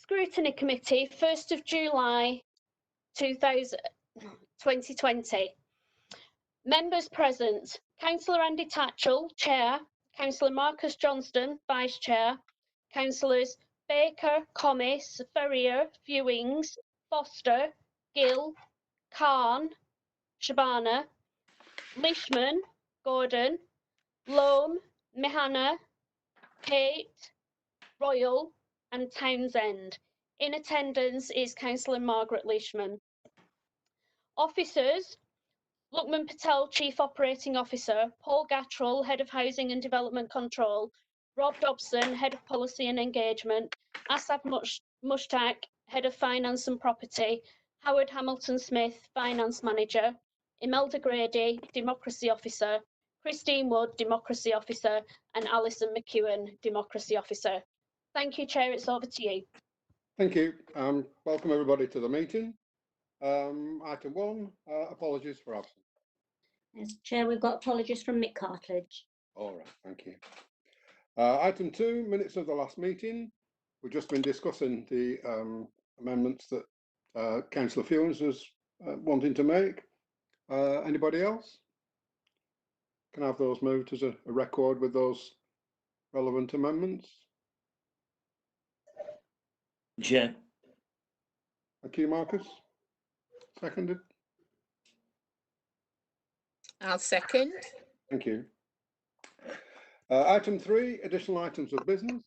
Scrutiny Committee, 1st of July 2020. Members present: Councillor Andy Tatchell, Chair; Councillor Marcus Johnston, Vice Chair; Councillors Baker, Comys, Ferrier, Fewings, Foster, Gill, Khan, Shabana, Lishman, Gordon, Loam, Mihana, Kate, Royal and Townsend. In attendance is Councillor Margaret Lishman. Officers: Lukman Patel, Chief Operating Officer; Paul Gattrell, Head of Housing and Development Control; Rob Dobson, Head of Policy and Engagement; Asad Mushtaq, Head of Finance and Property; Howard Hamilton-Smith, Finance Manager; Imelda Grady, Democracy Officer; Christine Wood, Democracy Officer; and Alison McEwen, Democracy Officer. Thank you, Chair. It's over to you. Thank you. Welcome everybody to the meeting. Item 1, apologies for absence. Yes, Chair, we've got apologies from Mick Cartledge. All right, thank you. Item 2, minutes of the last meeting. We've just been discussing the amendments that Councillor Fewings was wanting to make. Anybody else? Can I have those moved as a record with those relevant amendments? Chair. Thank you, Marcus. Seconded. I'll second. Thank you. Item 3, additional items of business.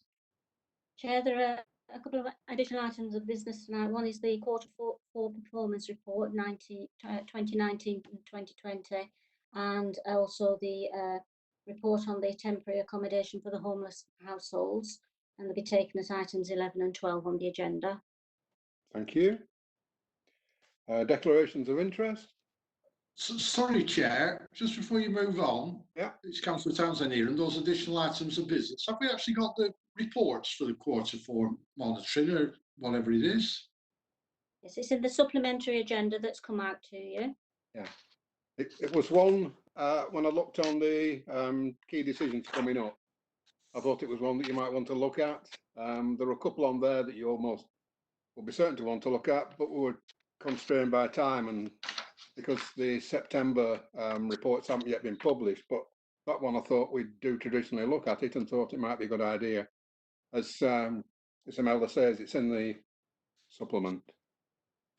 Chair, there are a couple of additional items of business tonight. One is the Q4 performance report 2019 and 2020, and also the report on the temporary accommodation for the homeless households, and they'll be taken as items 11 and 12 on the agenda. Thank you. Declarations of interest. Sorry, Chair, just before you move on, it's Councillor Townsend here, and those additional items of business. Have we actually got the reports for the Q4 monitoring or whatever it is? Yes, it's in the supplementary agenda that's come out to you. Yeah, it was one, when I looked on the key decisions coming up, I thought it was one that you might want to look at. There are a couple on there that you almost will be certain to want to look at, but we were constrained by time, and because the September reports haven't yet been published, but that one I thought we'd do traditionally look at it and thought it might be a good idea. As Imelda says, it's in the supplement.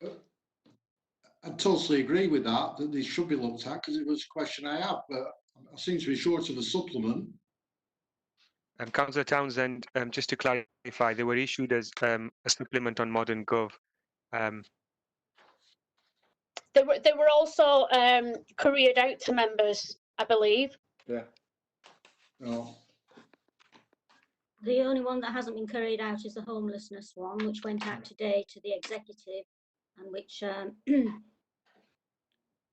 I totally agree with that they should be looked at, because it was a question I had, but I seem to be short of a supplement. Councillor Townsend, just to clarify, they were issued as a supplement on Modern Gov. They were also couriered out to members, I believe. Yeah. No. The only one that hasn't been carried out is the homelessness one, which went out today to the executive, and which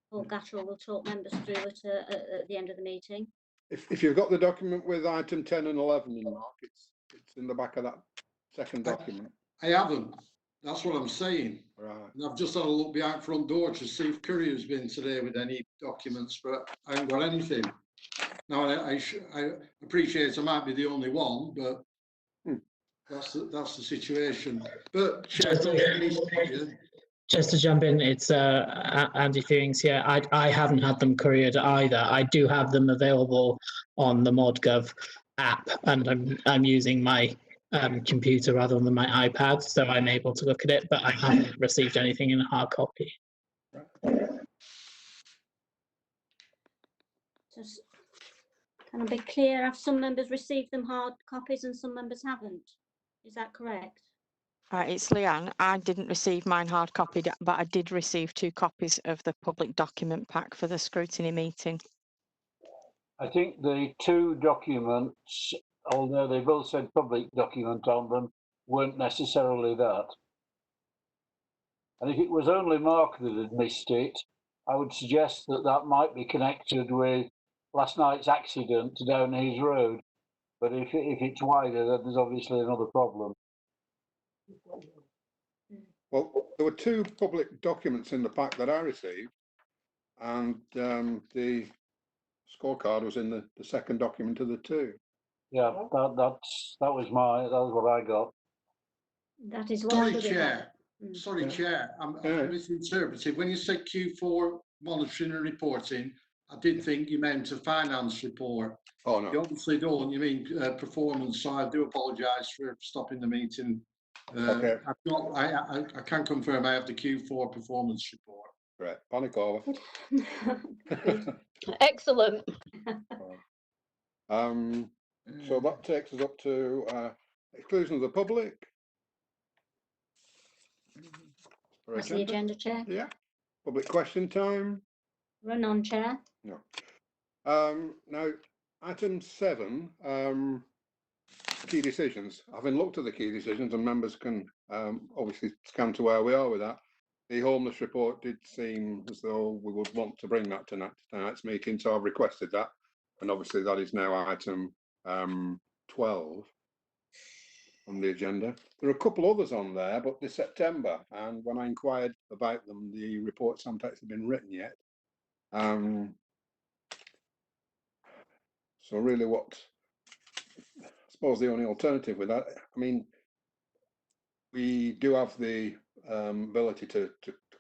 Paul Gattrell will talk members through at the end of the meeting. If you've got the document with item 10 and 11 in, Mark, it's in the back of that second document. I haven't. That's what I'm saying. Right. And I've just had a look behind front door to see if Courier's been today with any documents, but I haven't got anything. Now I appreciate I might be the only one, but that's the situation. But just to jump in, it's Andy Fewings here. I haven't had them couriered either. I do have them available on the ModGov app, and I'm using my computer rather than my iPad, so I'm able to look at it, but I haven't received anything in a hard copy. Just, can I be clear? Have some members received them hard copies and some members haven't? Is that correct? It's Leanne. I didn't receive mine hard copied, but I did receive 2 copies of the public document pack for the scrutiny meeting. I think the 2 documents, although they both said public document on them, weren't necessarily that. And if it was only Mark that had missed it, I would suggest that that might be connected with last night's accident down his road. But if it's wider, then there's obviously another problem. Well, there were 2 public documents in the pack that I received, and the scorecard was in the second document of the 2. Yeah, that was what I got. That is what Sorry, should have Chair. happened. Sorry, Yeah. Chair. I'm Yeah. misinterpreted. When you said Q4 monitoring and reporting, I did think you meant a finance report. Oh, no. You obviously don't. You mean performance. So I do apologise for stopping the meeting. Okay. I can confirm I have the Q4 performance report. Great. Panic over. Excellent. So that takes us up to exclusion of the public. For That's the agenda, Chair. Yeah. Public question time. Run on, Chair. No. Now, item 7, key decisions. Having looked at the key decisions, and members can obviously scan to where we are with that. The homeless report did seem as though we would want to bring that to tonight's meeting, so I've requested that, and obviously that is now item 12 on the agenda. There are a couple others on there, but they're September, and when I inquired about them, the reports haven't actually been written yet. So really I suppose the only alternative with that, I mean, we do have the ability to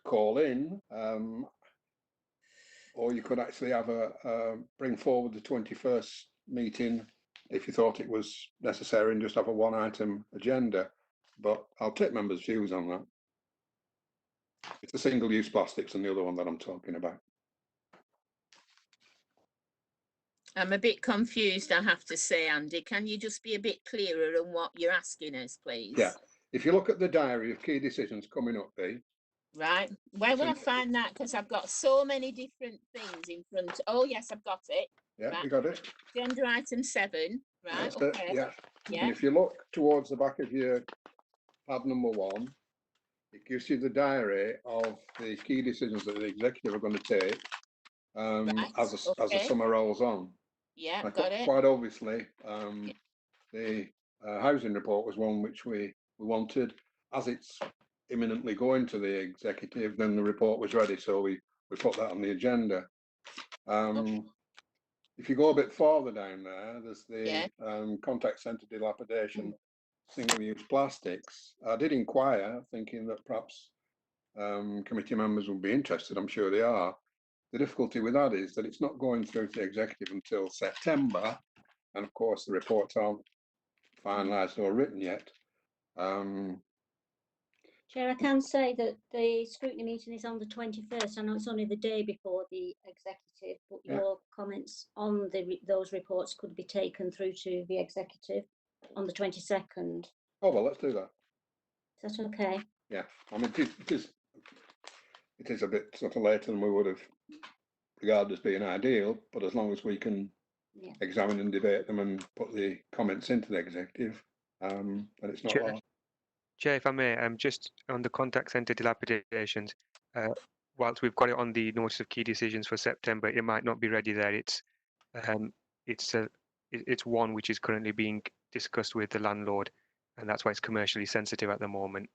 call in, or you could actually have bring forward the 21st meeting if you thought it was necessary and just have a one item agenda. But I'll take members' views on that. It's the single-use plastics and the other one that I'm talking about. I'm a bit confused, I have to say, Andy. Can you just be a bit clearer on what you're asking us, please? Yeah. If you look at the diary of key decisions coming up, B. Right. Where will I find that? Because I've got so many different things in front. Oh, yes, I've got it. Yeah, right. you got it. Agenda item 7. Right. That's Okay. it, yeah. Yeah. And if you look towards the back of your pad number 1, it gives you the diary of the key decisions that the executive are going to take as the summer rolls on. Yeah, and got it. Quite obviously, the housing report was one which we wanted. As it's imminently going to the executive, then the report was ready, so we put that on the agenda. If you go a bit farther down there, there's the contact centre dilapidation, single-use plastics. I did inquire, thinking that perhaps committee members would be interested. I'm sure they are. The difficulty with that is that it's not going through to the executive until September, and of course the reports aren't finalised or written yet. Chair, I can say that the scrutiny meeting is on the 21st. I know it's only the day before the executive, but your comments on those reports could be taken through to the executive on the 22nd. Oh, well, let's do that. Is that okay? Yeah, I mean, it is a bit sort of later than we would have regarded as being ideal, but as long as we can examine and debate them and put the comments into the executive, then it's not long. Chair, if I may, just on the contact centre dilapidations, whilst we've got it on the notice of key decisions for September, it might not be ready there. It's one which is currently being discussed with the landlord, and that's why it's commercially sensitive at the moment.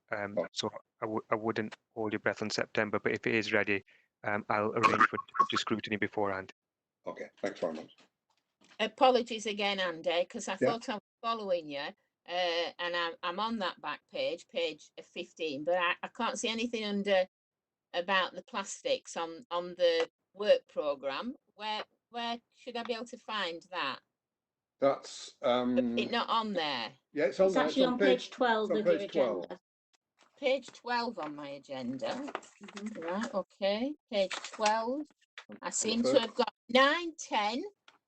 So I wouldn't hold your breath on September, but if it is ready, I'll arrange for scrutiny beforehand. Okay, thanks very much. Apologies again, Andy, because I thought I was following you. And I'm on that back page 15, but I can't see anything under about the plastics on the work programme. Where should I be able to find that? That's It's not on there. Yeah, it's on there. Actually on page 12 of your agenda. Page 12 on my agenda. Right, okay. Page 12. I seem to have got 9, 10,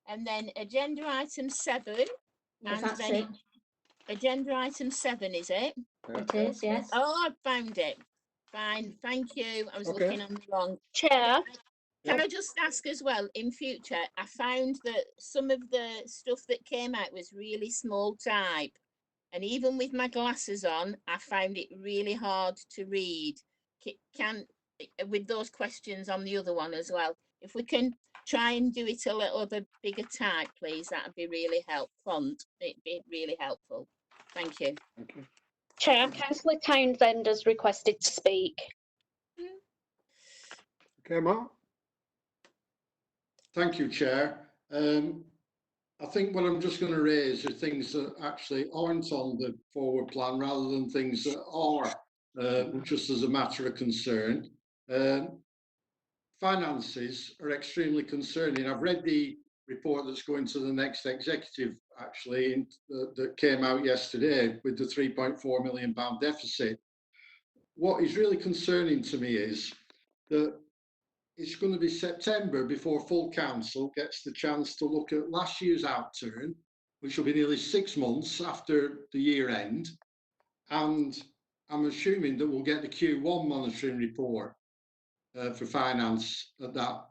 and then agenda item 7. Yes, and that's then it. Agenda item 7, is it? It is, yes. Oh, I found it. Fine, thank you. I was looking on the wrong. Chair. Can I just ask as well, in future, I found that some of the stuff that came out was really small type. And even with my glasses on, I found it really hard to read. With those questions on the other one as well, if we can try and do it a little bit bigger type, please, that would be really helpful. It'd be really helpful. Thank you. Thank you. Chair, Councillor Townsend has requested to speak. Okay, Mark. Thank you, Chair. I think what I'm just going to raise are things that actually aren't on the forward plan rather than things that are just as a matter of concern. Finances are extremely concerning. I've read the report that's going to the next executive, actually, that came out yesterday with the £3.4 million deficit. What is really concerning to me is that it's going to be September before full council gets the chance to look at last year's outturn, which will be nearly 6 months after the year end. And I'm assuming that we'll get the Q1 monitoring report for finance at that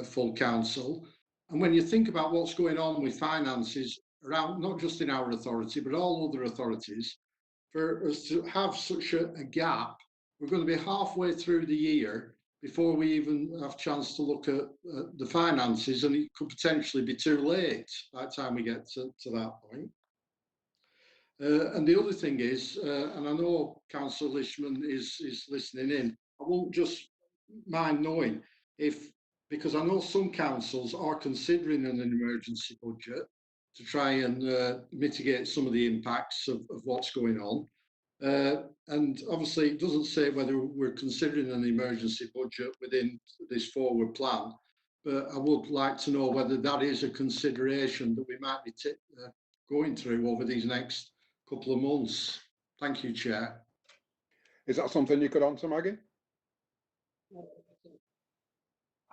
full council. And when you think about what's going on with finances around, not just in our authority, but all other authorities, for us to have such a gap, we're going to be halfway through the year before we even have a chance to look at the finances, and it could potentially be too late by the time we get to that point. And the other thing is, and I know Councillor Lishman is listening in, I won't just mind knowing if, because I know some councils are considering an emergency budget to try and mitigate some of the impacts of what's going on. And obviously it doesn't say whether we're considering an emergency budget within this forward plan, but I would like to know whether that is a consideration that we might be going through over these next couple of months. Thank you, Chair. Is that something you could answer, Maggie?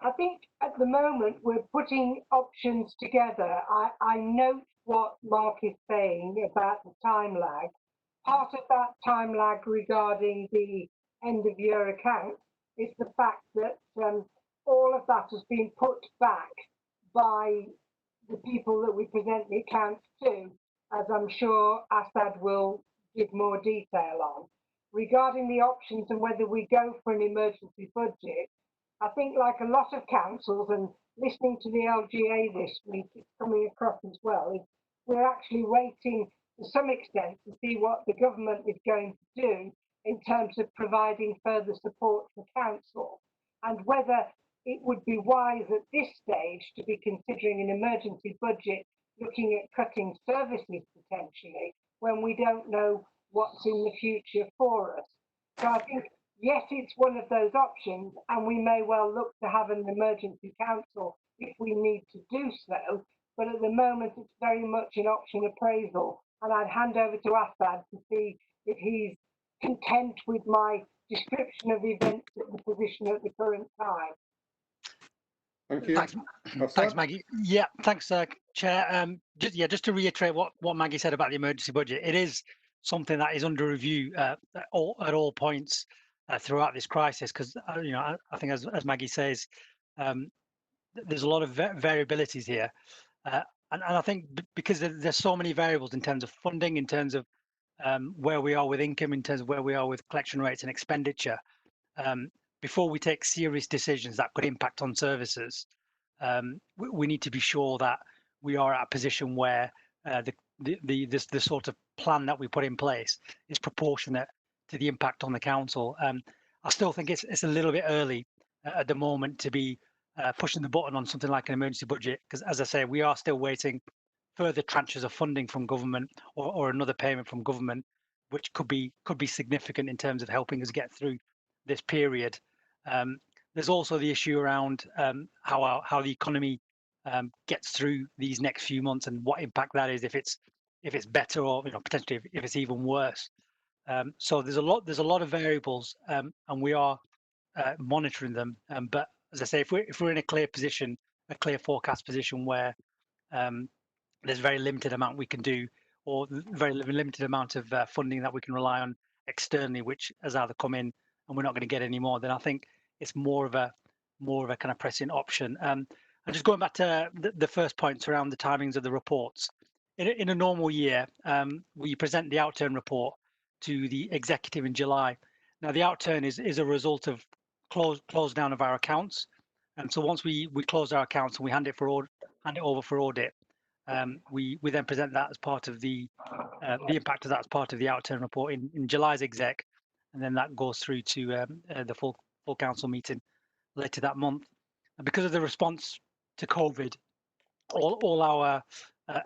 I think at the moment we're putting options together. I note what Mark is saying about the time lag. Part of that time lag regarding the end of year account is the fact that all of that has been put back by the people that we present the accounts to, as I'm sure Assad will give more detail on. Regarding the options and whether we go for an emergency budget, I think like a lot of councils, and listening to the LGA this week, it's coming across as well, is we're actually waiting to some extent to see what the government is going to do in terms of providing further support for council, and whether it would be wise at this stage to be considering an emergency budget looking at cutting services potentially when we don't know what's in the future for us. So I think, yes, it's one of those options, and we may well look to have an emergency council if we need to do so, but at the moment it's very much an option appraisal, and I'd hand over to Assad to see if he's content with my description of events at the position at the current time. Thank you. Thanks, thanks Maggie. Yeah, thanks, Chair. Just to reiterate what Maggie said about the emergency budget, it is something that is under review at all points throughout this crisis, because I think as Maggie says, there's a lot of variabilities here, and I think because there's so many variables in terms of funding, in terms of where we are with income, in terms of where we are with collection rates and expenditure. Before we take serious decisions that could impact on services, we need to be sure that we are at a position where the sort of plan that we put in place is proportionate to the impact on the council. I still think it's a little bit early at the moment to be pushing the button on something like an emergency budget, because, as I say, we are still waiting further tranches of funding from government or another payment from government, which could be significant in terms of helping us get through this period. There's also the issue around how the economy gets through these next few months and what impact that is, if it's better or potentially if it's even worse. So there's a lot of variables, and we are monitoring them. But as I say, if we're in a clear position, a clear forecast position where there's very limited amount we can do, or very limited amount of funding that we can rely on externally, which has either come in and we're not going to get any more, then I think it's more of a kind of pressing option. And just going back to the first point around the timings of the reports. In a normal year, we present the outturn report to the executive in July. Now, the outturn is a result of close down of our accounts, and so once we close our accounts and we hand it over for audit, we then present that as part of the impact of that as part of the outturn report in July's exec, and then that goes through to the full council meeting later that month. And because of the response to COVID, all our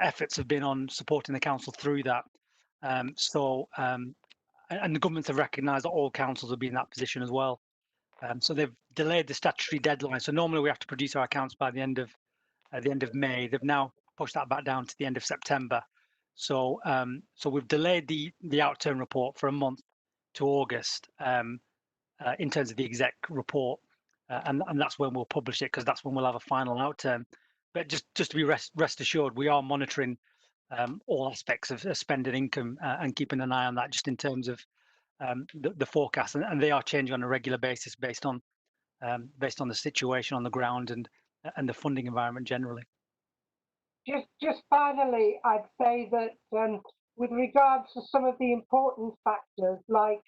efforts have been on supporting the council through that. And the governments have recognised that all councils will be in that position as well. So they've delayed the statutory deadline. So normally we have to produce our accounts by the end of May. They've now pushed that back down to the end of September. So we've delayed the outturn report for a month to August in terms of the exec report, and that's when we'll publish it, because that's when we'll have a final outturn. But just to be rest assured, we are monitoring all aspects of spending income and keeping an eye on that, just in terms of the forecast, and they are changing on a regular basis based on the situation on the ground and the funding environment generally. Just finally, I'd say that with regards to some of the important factors like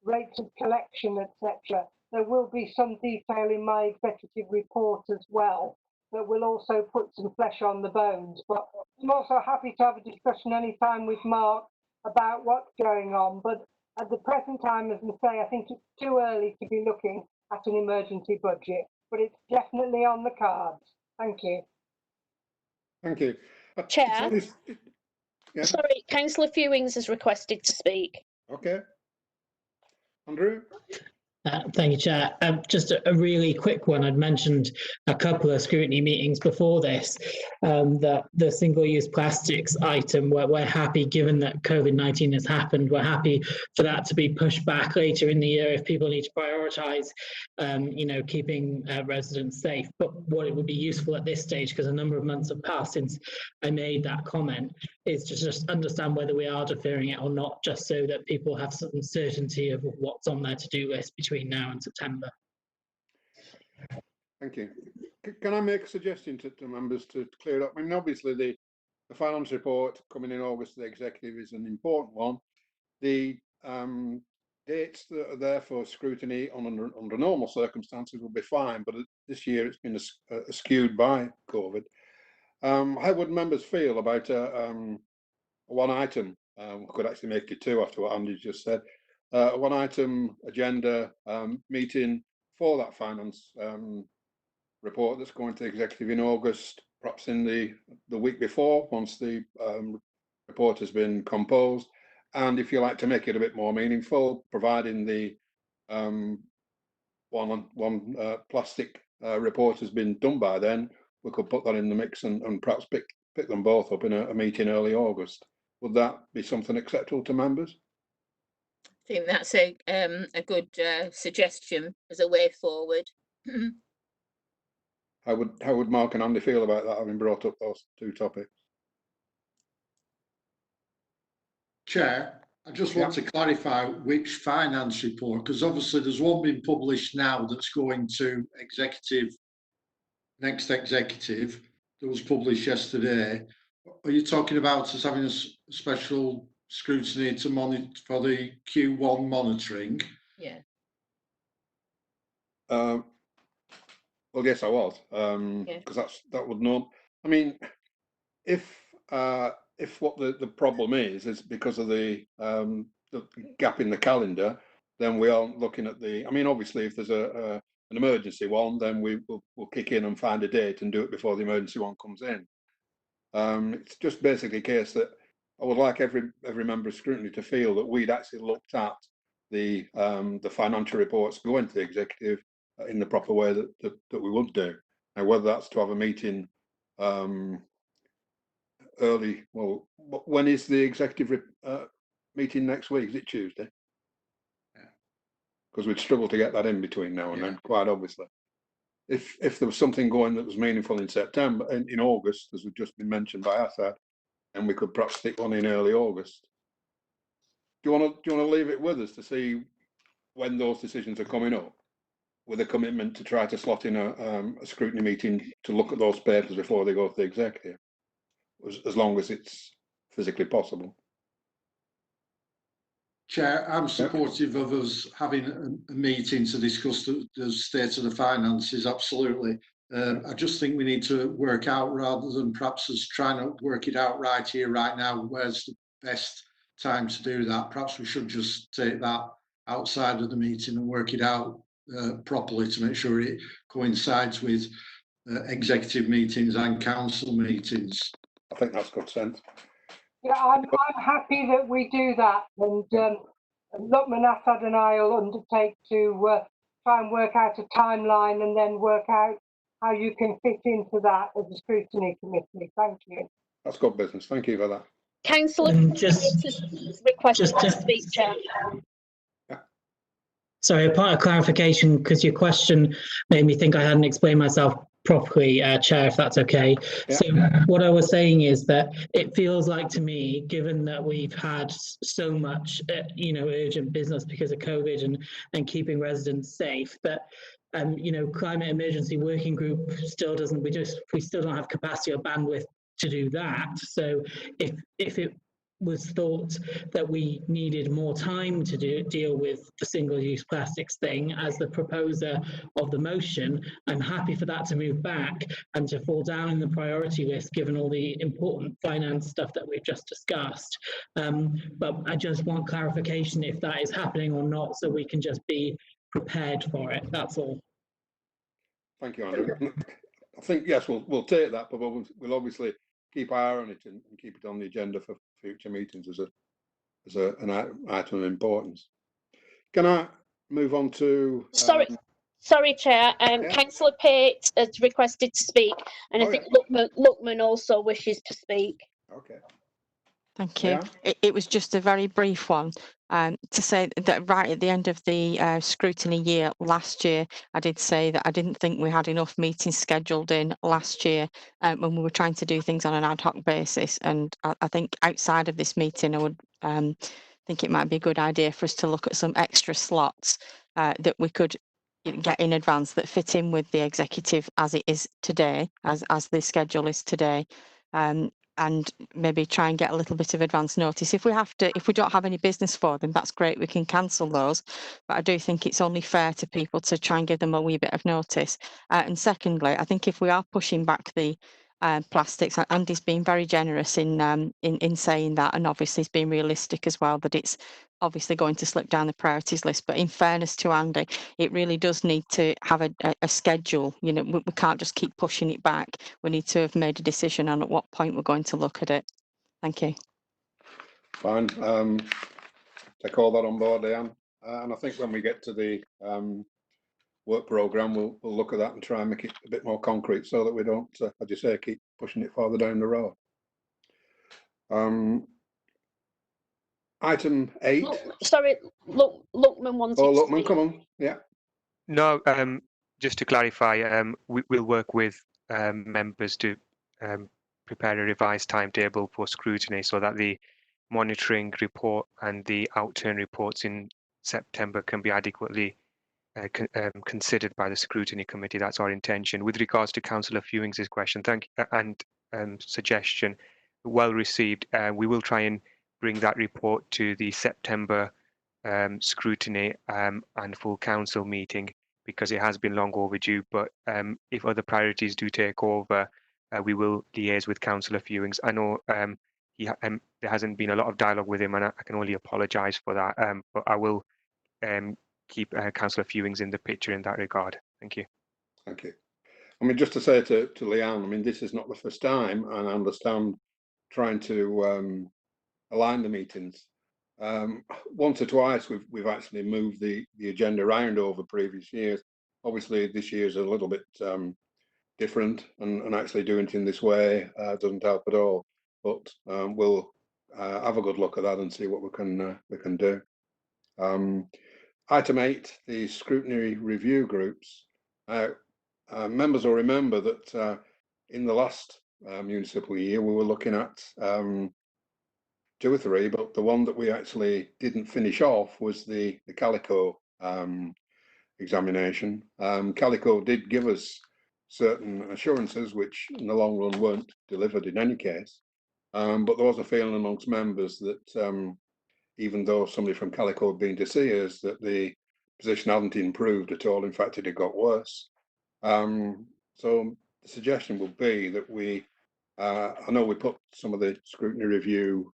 rates of collection, etc., there will be some detail in my executive report as well that will also put some flesh on the bones. But I'm also happy to have a discussion anytime with Mark about what's going on. But at the present time, as I say, I think it's too early to be looking at an emergency budget, but it's definitely on the cards. Thank you. Thank you. Chair. Yeah. Sorry, Councillor Fewings has requested to speak. Okay. Andrew? Thank you, Chair. Just a really quick one. I'd mentioned a couple of scrutiny meetings before this, that the single-use plastics item, we're happy, given that COVID-19 has happened, we're happy for that to be pushed back later in the year if people need to prioritise, keeping residents safe. But what it would be useful at this stage, because a number of months have passed since I made that comment, is to just understand whether we are deferring it or not, just so that people have some certainty of what's on their to-do list between now and September. Thank you. Can I make a suggestion to members to clear it up? I mean, obviously the finance report coming in August to the executive is an important one. The dates that are there for scrutiny under normal circumstances will be fine, but this year it's been skewed by COVID. How would members feel about one item? We could actually make it two after what Andy just said. One item agenda meeting for that finance report that's going to the executive in August, perhaps in the week before, once the report has been composed. And if you like to make it a bit more meaningful, providing the one plastic report has been done by then, we could put that in the mix and perhaps pick them both up in a meeting early August. Would that be something acceptable to members? I think that's a good suggestion as a way forward. How would Mark and Andy feel about that, having brought up those two topics? Chair, I just want to clarify which finance report, because obviously there's one being published now that's going to next executive, that was published yesterday. Are you talking about us having a special scrutiny to monitor for the Q1 monitoring? Yeah. Well, yes, I was, because that would not. I mean, if what the problem is because of the gap in the calendar, then we aren't looking at the. I mean, obviously, if there's an emergency one, then we'll kick in and find a date and do it before the emergency one comes in. It's just basically a case that I would like every member of scrutiny to feel that we'd actually looked at the financial reports going to the executive in the proper way that we would do. Now, whether that's to have a meeting early, well, when is the executive meeting next week? Is it Tuesday? Because we'd struggle to get that in between now and then, quite obviously. If there was something going that was meaningful in September, in August, as we've just been mentioned by Assad, and we could perhaps stick one in early August. Do you want to leave it with us to see when those decisions are coming up, with a commitment to try to slot in a scrutiny meeting to look at those papers before they go to the executive, as long as it's physically possible? Chair, I'm supportive of us having a meeting to discuss the state of the finances, absolutely. I just think we need to work out, rather than perhaps us trying to work it out right here, right now, where's the best time to do that. Perhaps we should just take that outside of the meeting and work it out properly to make sure it coincides with executive meetings and council meetings. I think that's good sense. Yeah, I'm happy that we do that, and Lukman, Assad and I will undertake to try and work out a timeline and then work out how you can fit into that as a scrutiny committee. Thank you. That's good business. Thank you for that. Councillor requested to speak, Chair. Sorry, a part of clarification, because your question made me think I hadn't explained myself properly, Chair, if that's okay. Yeah. So what I was saying is that it feels like to me, given that we've had so much, urgent business because of COVID and keeping residents safe, that climate emergency working group still doesn't. We still don't have capacity or bandwidth to do that. So if it was thought that we needed more time to deal with the single-use plastics thing as the proposer of the motion, I'm happy for that to move back and to fall down in the priority list given all the important finance stuff that we've just discussed. But I just want clarification if that is happening or not, so we can just be prepared for it. That's all. Thank you, Andrew. I think, yes, we'll take that, but we'll obviously keep an eye on it and keep it on the agenda for future meetings as an item of importance. Can I move on to? Sorry, Chair. Councillor Pate has requested to speak, and I think Lukman also wishes to speak. Okay. Thank you. It was just a very brief one. To say that right at the end of the scrutiny year last year, I did say that I didn't think we had enough meetings scheduled in last year when we were trying to do things on an ad hoc basis. And I think outside of this meeting, I would think it might be a good idea for us to look at some extra slots that we could get in advance that fit in with the executive as it is today, as the schedule is today. And maybe try and get a little bit of advance notice. If we don't have any business for them, that's great, we can cancel those. But I do think it's only fair to people to try and give them a wee bit of notice. And secondly, I think if we are pushing back the plastics, Andy's been very generous in saying that, and obviously he's been realistic as well, that it's obviously going to slip down the priorities list. But in fairness to Andy, it really does need to have a schedule. We can't just keep pushing it back. We need to have made a decision on at what point we're going to look at it. Thank you. Fine. Take all that on board, Leanne. And I think when we get to the work programme, we'll look at that and try and make it a bit more concrete so that we don't, as you say, keep pushing it farther down the road. Item 8. Sorry, Lukman wanted to Lukman, speak. come on. Yeah. No, just to clarify, we'll work with members to prepare a revised timetable for scrutiny so that the monitoring report and the outturn reports in September can be adequately considered by the scrutiny committee. That's our intention. With regards to Councillor Fewings' question, thank you, and suggestion, well received. We will try and bring that report to the September scrutiny and full council meeting, because it has been long overdue. But if other priorities do take over, we will liaise with Councillor Fewings. I know there hasn't been a lot of dialogue with him, and I can only apologise for that. But I will keep Councillor Fewings in the picture in that regard. Thank you. Thank you. I mean, just to say to Leanne, I mean, this is not the first time, and I understand trying to align the meetings. Once or twice we've actually moved the agenda around over previous years. Obviously, this year is a little bit different, and actually doing it in this way doesn't help at all. But we'll have a good look at that and see what we can do. Item 8, the scrutiny review groups. Members will remember that in the last municipal year we were looking at 2 or 3, but the one that we actually didn't finish off was the Calico examination. Calico did give us certain assurances which in the long run weren't delivered in any case, but there was a feeling amongst members that even though somebody from Calico had been to see us, that the position hadn't improved at all. In fact, it had got worse. So the suggestion would be that we, I know we put some of the scrutiny review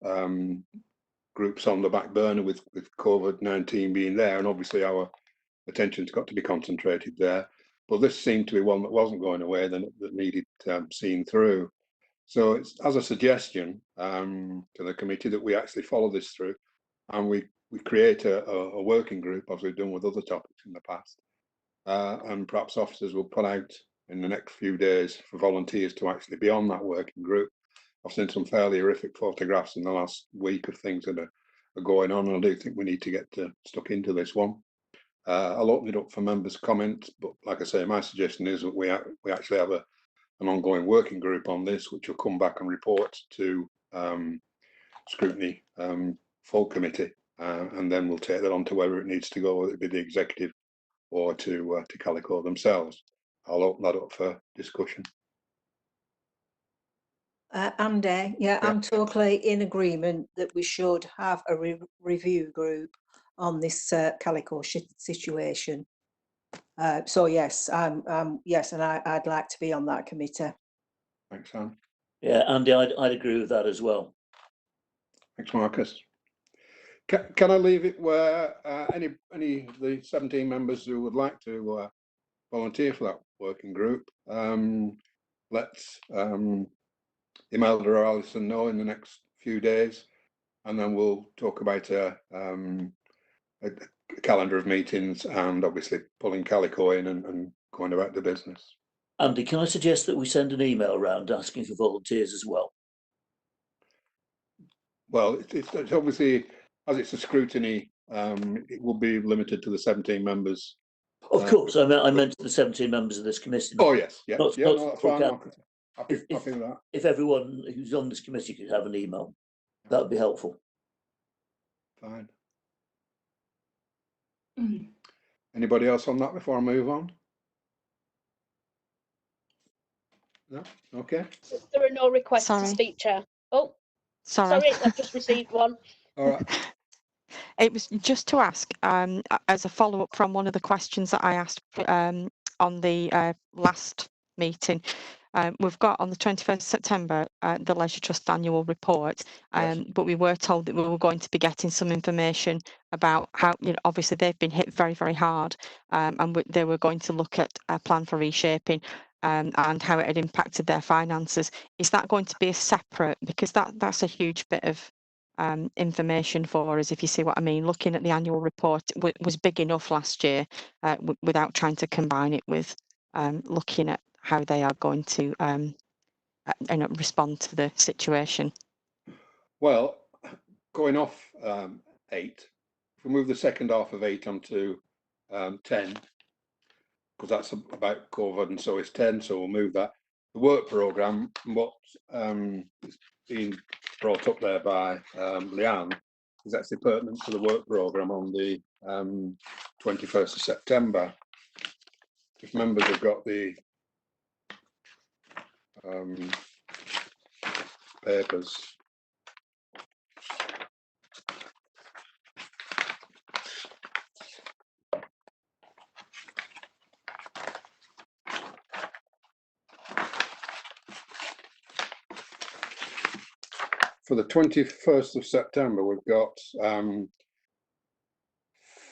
groups on the back burner with COVID-19 being there, and obviously our attention's got to be concentrated there. But this seemed to be one that wasn't going away, that needed seeing through. So it's as a suggestion to the committee that we actually follow this through, and we create a working group, as we've done with other topics in the past, and perhaps officers will put out in the next few days for volunteers to actually be on that working group. I've seen some fairly horrific photographs in the last week of things that are going on, and I do think we need to get stuck into this one. I'll open it up for members' comments, but like I say, my suggestion is that we actually have an ongoing working group on this, which will come back and report to Scrutiny full committee, and then we'll take that on to wherever it needs to go, whether it be the executive or to Calico themselves. I'll open that up for discussion. Andy, yeah, I'm totally in agreement that we should have a review group on this Calico situation. So yes, yes, and I'd like to be on that committee. Thanks, Sam. Yeah, Andy, I'd agree with that as well. Thanks, Marcus. Can I leave it where any of the 17 members who would like to volunteer for that working group, let's Imelda or Alison know in the next few days, and then we'll talk about a calendar of meetings and obviously pulling Calico in and going about the business. Andy, can I suggest that we send an email around asking for volunteers as well? Well, it's obviously, as it's a scrutiny, it will be limited to the 17 members. Of course, I meant the 17 members of this committee. Oh yes, yeah, not, yeah, not no, that's fine. Happy if, with that. If everyone who's on this committee could have an email, that would be helpful. Fine. Anybody else on that before I move on? No? Okay. There are no requests to speak, Chair. Oh, sorry, I've just received one. All right. It was just to ask, as a follow-up from one of the questions that I asked on the last meeting. We've got on the 21st September the Leisure Trust annual report, but we were told that we were going to be getting some information about how, obviously they've been hit very, very hard, and they were going to look at a plan for reshaping and how it had impacted their finances. Is that going to be a separate, because that's a huge bit of information for us, if you see what I mean. Looking at the annual report was big enough last year without trying to combine it with looking at how they are going to respond to the situation. Well, going off 8, if we move the second half of 8 onto 10, because that's about COVID, and so it's 10, so we'll move that. The work programme, what is being brought up there by Leanne, is actually pertinent to the work programme on the 21st of September. If members have got the papers. For the 21st of September, we've got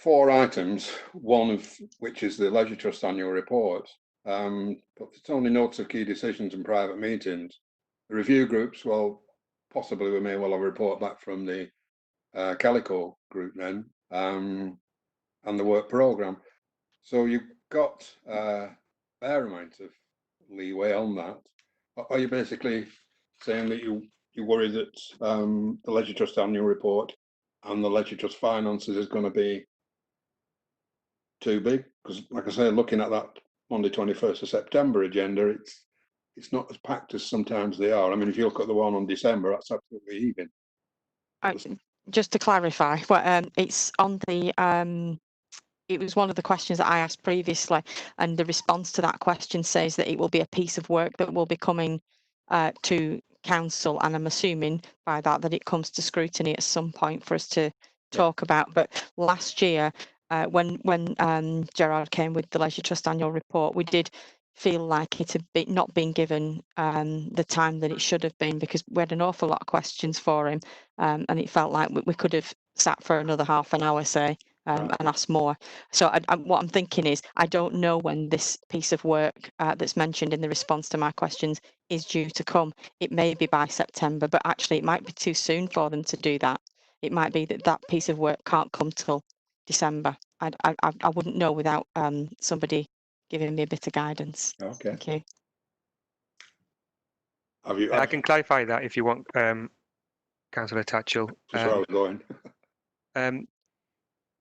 4 items, one of which is the Leisure Trust annual report. But it's only notes of key decisions and private meetings. The review groups, well, possibly we may well have a report back from the Calico group then, and the work programme. So you've got a fair amount of leeway on that. Are you basically saying that you worry that the Leisure Trust annual report and the Leisure Trust finances is going to be too big? Because, like I say, looking at that Monday 21st of September agenda, it's not as packed as sometimes they are. I mean, if you look at the one on December, that's absolutely even. Just to clarify, it's on the it was one of the questions that I asked previously, and the response to that question says that it will be a piece of work that will be coming to council, and I'm assuming by that it comes to scrutiny at some point for us to talk about. But last year, when Gerard came with the Leisure Trust annual report, we did feel like it had not been given the time that it should have been, because we had an awful lot of questions for him, and it felt like we could have sat for another half an hour, say, and ask more. So what I'm thinking is, I don't know when this piece of work that's mentioned in the response to my questions is due to come. It may be by September, but actually it might be too soon for them to do that. It might be that that piece of work can't come till December. I wouldn't know without somebody giving me a bit of guidance. Okay. Thank you. Have you? I can clarify that if you want, Councillor Tatchell. That's where I was going.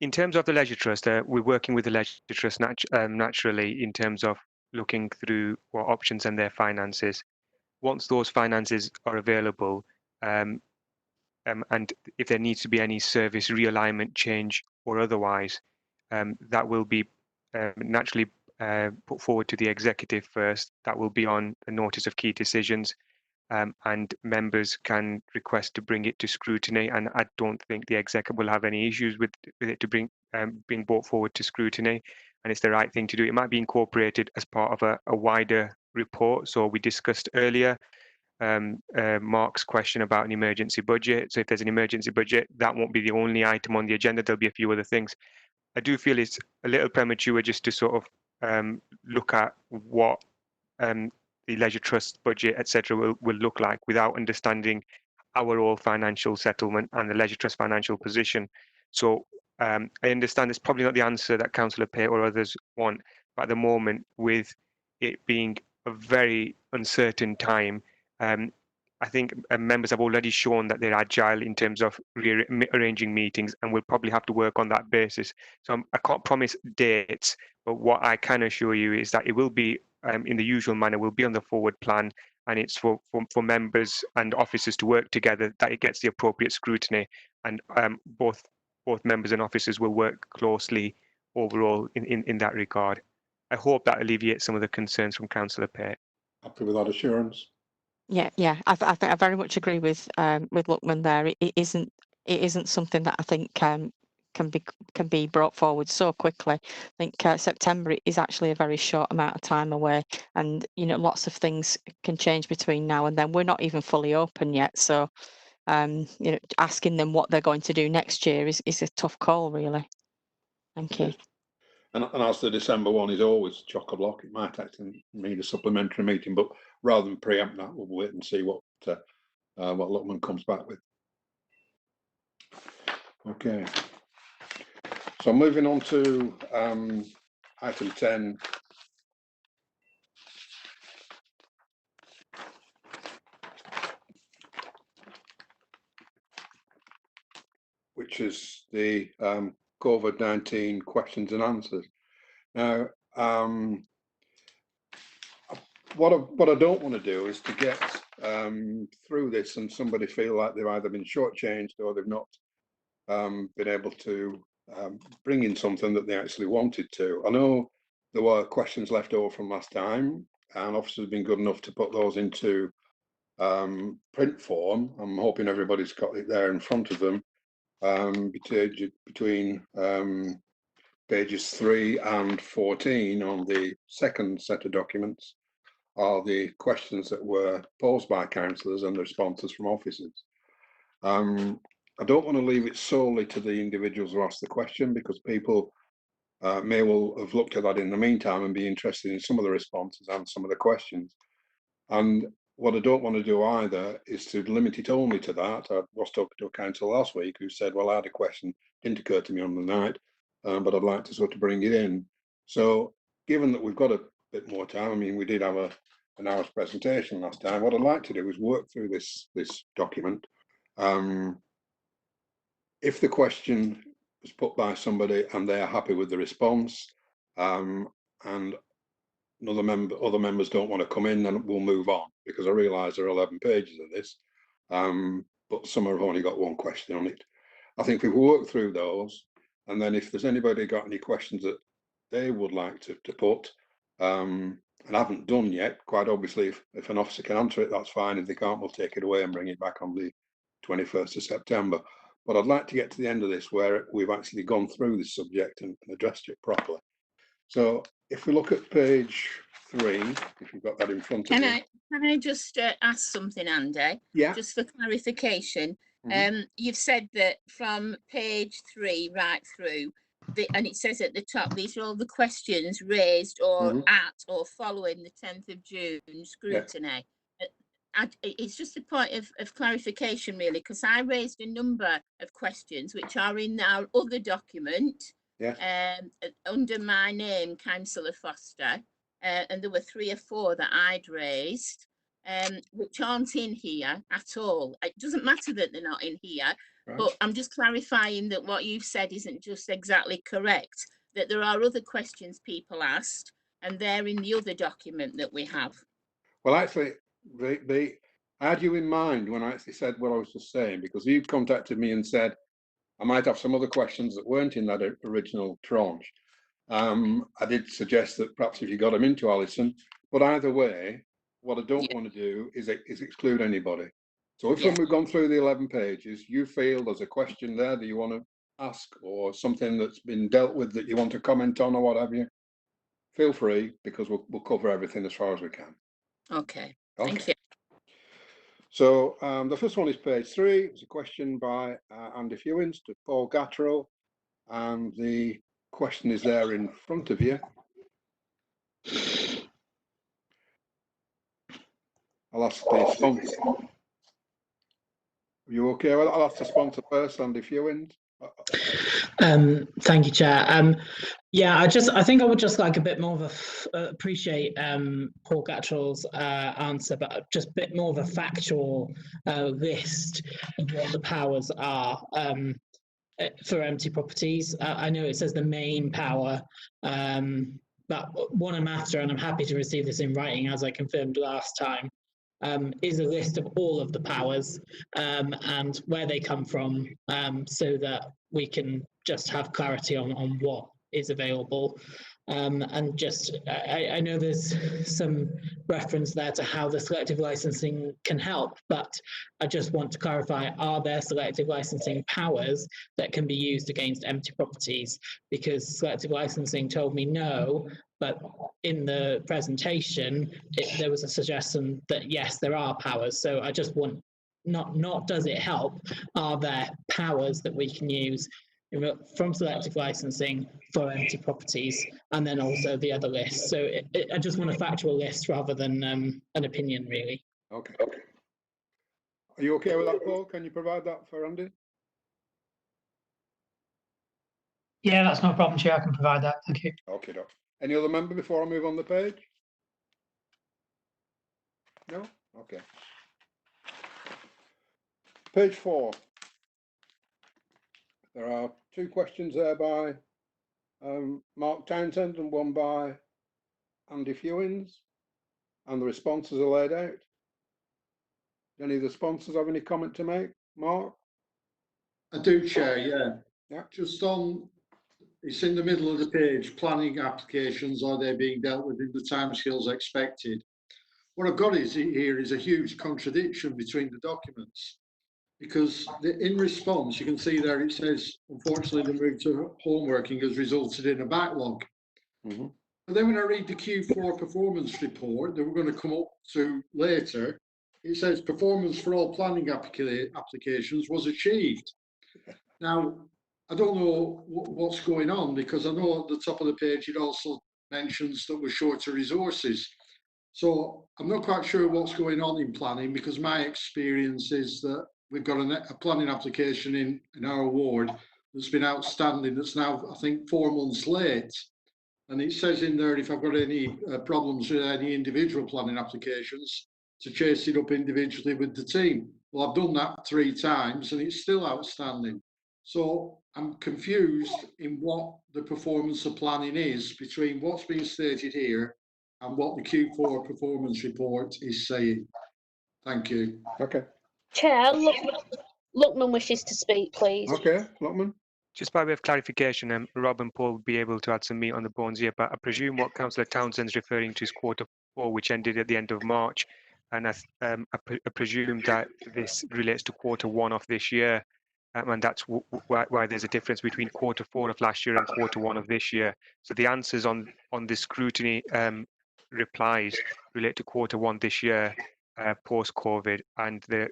In terms of the Leisure Trust, we're working with the Leisure Trust naturally in terms of looking through what options and their finances. Once those finances are available, and if there needs to be any service realignment change or otherwise, that will be naturally put forward to the executive first. That will be on a notice of key decisions. And members can request to bring it to scrutiny, and I don't think the executive will have any issues with it to being brought forward to scrutiny, and it's the right thing to do. It might be incorporated as part of a wider report. So we discussed earlier Mark's question about an emergency budget. So if there's an emergency budget, that won't be the only item on the agenda. There'll be a few other things. I do feel it's a little premature just to sort of look at what the Leisure Trust budget, etc., will look like without understanding our overall financial settlement and the Leisure Trust financial position. So I understand it's probably not the answer that Councillor Pate or others want, but at the moment, with it being a very uncertain time, I think members have already shown that they're agile in terms of arranging meetings, and we'll probably have to work on that basis. So I can't promise dates, but what I can assure you is that it will be in the usual manner, will be on the forward plan, and it's for members and officers to work together that it gets the appropriate scrutiny, and both members and officers will work closely overall in that regard. I hope that alleviates some of the concerns from Councillor Pate. Happy with that assurance? Yeah. I very much agree with Luqman there. It isn't something that I think can be brought forward so quickly. I think September is actually a very short amount of time away, and lots of things can change between now and then. We're not even fully open yet, so asking them what they're going to do next year is a tough call, really. Thank you. And as the December one is always chock-a-block, it might actually need a supplementary meeting, but rather than preempt that, we'll wait and see what Luqman comes back with. Okay. So moving on to item 10. Which is the COVID-19 questions and answers. Now, what I don't want to do is to get through this and somebody feel like they've either been shortchanged or they've not been able to bring in something that they actually wanted to. I know there were questions left over from last time, and officers have been good enough to put those into print form. I'm hoping everybody's got it there in front of them. Between pages 3 and 14 on the second set of documents are the questions that were posed by councillors and the responses from officers. I don't want to leave it solely to the individuals who asked the question, because people may well have looked at that in the meantime and be interested in some of the responses and some of the questions. And what I don't want to do either is to limit it only to that. I was talking to a councillor last week who said, well, I had a question, didn't occur to me on the night, but I'd like to sort of bring it in. So given that we've got a bit more time, I mean, we did have an hour's presentation last time, what I'd like to do is work through this document. If the question was put by somebody and they're happy with the response, and other members don't want to come in, then we'll move on, because I realise there are 11 pages of this, but some have only got one question on it. I think we've worked through those, and then if there's anybody got any questions that they would like to put, and haven't done yet, quite obviously, if an officer can answer it, that's fine. If they can't, we'll take it away and bring it back on the 21st of September. But I'd like to get to the end of this where we've actually gone through this subject and addressed it properly. So if we look at page 3, if you've got that in front of you. Can I just ask something, Andy? Yeah. Just for clarification. You've said that from page 3 right through, and it says at the top, these are all the questions raised or at or following the 10th of June scrutiny. It's just a point of clarification, really, because I raised a number of questions which are in our other document under my name, Councillor Foster, and there were 3 or 4 that I'd raised, which aren't in here at all. It doesn't matter that they're not in here, but I'm just clarifying that what you've said isn't just exactly correct, that there are other questions people asked, and they're in the other document that we have. Well, actually, I had you in mind when I actually said what I was just saying, because you contacted me and said I might have some other questions that weren't in that original tranche. I did suggest that perhaps if you got them into Alison, but either way, what I don't want to do is exclude anybody. So if when we've gone through the 11 pages, you feel there's a question there that you want to ask, or something that's been dealt with that you want to comment on or what have you, feel free, because we'll cover everything as far as we can. Okay. Thank you. So the first one is page 3. It's a question by Andy Fewins to Paul Gattro, and the question is there in front of you. I'll ask the sponsor. Are you okay? Well, I'll ask the sponsor first, Andy Fewins. Thank you, Chair. Yeah, I think I would just like a bit more of appreciate Paul Gattrell's answer, but just a bit more of a factual list of what the powers are for empty properties. I know it says the main power, but what I'm after, and I'm happy to receive this in writing as I confirmed last time, is a list of all of the powers and where they come from, so that we can just have clarity on what is available. And just, I know there's some reference there to how the selective licensing can help, but I just want to clarify, are there selective licensing powers that can be used against empty properties? Because selective licensing told me no, but in the presentation, there was a suggestion that yes, there are powers. So I just want, not does it help, are there powers that we can use from selective licensing for empty properties, and then also the other list. So I just want a factual list rather than an opinion, really. Okay. Are you okay with that, Paul? Can you provide that for Andy? Yeah, that's no problem, Chair. I can provide that. Thank you. Okay, Doc. Any other member before I move on the page? No? Okay. Page 4. There are 2 questions there by Mark Townsend and one by Andy Fewins, and the responses are laid out. Do any of the sponsors have any comment to make? Mark? I do, Chair, yeah. Just on, it's in the middle of the page, planning applications, are they being dealt with in the timescales expected? What I've got here is a huge contradiction between the documents, because in response, you can see there it says, unfortunately, the move to home working has resulted in a backlog. But then when I read the Q4 performance report that we're going to come up to later, it says performance for all planning applications was achieved. Now, I don't know what's going on, because I know at the top of the page it also mentions that we're short of resources. So I'm not quite sure what's going on in planning, because my experience is that we've got a planning application in our ward that's been outstanding, that's now, I think, 4 months late. And it says in there, if I've got any problems with any individual planning applications, to chase it up individually with the team. Well, I've done that 3 times and it's still outstanding. So I'm confused in what the performance of planning is between what's being stated here and what the Q4 performance report is saying. Thank you. Okay. Chair, Luckman wishes to speak, please. Okay, Luckman. Just by way of clarification, Rob and Paul will be able to add some meat on the bones here, but I presume what Councillor Townsend's referring to is Q4, which ended at the end of March, and I presume that this relates to Q1 of this year, and that's why there's a difference between Q4 of last year and Q1 of this year. So the answers on the scrutiny replies relate to Q1 this year, post-COVID, and the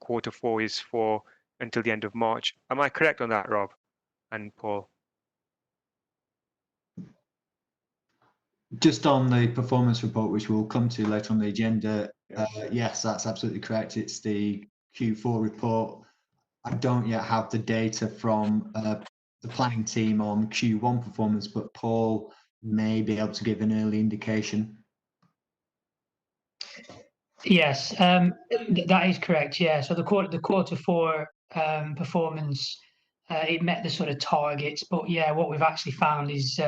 Q4 is for until the end of March. Am I correct on that, Rob and Paul? Just on the performance report, which we'll come to later on the agenda, Yes. yes, that's absolutely correct. It's the Q4 report. I don't yet have the data from the planning team on Q1 performance, but Paul may be able to give an early indication. Yes, that is correct. Yeah, so the quarter four performance, it met the sort of targets, but yeah, what we've actually found is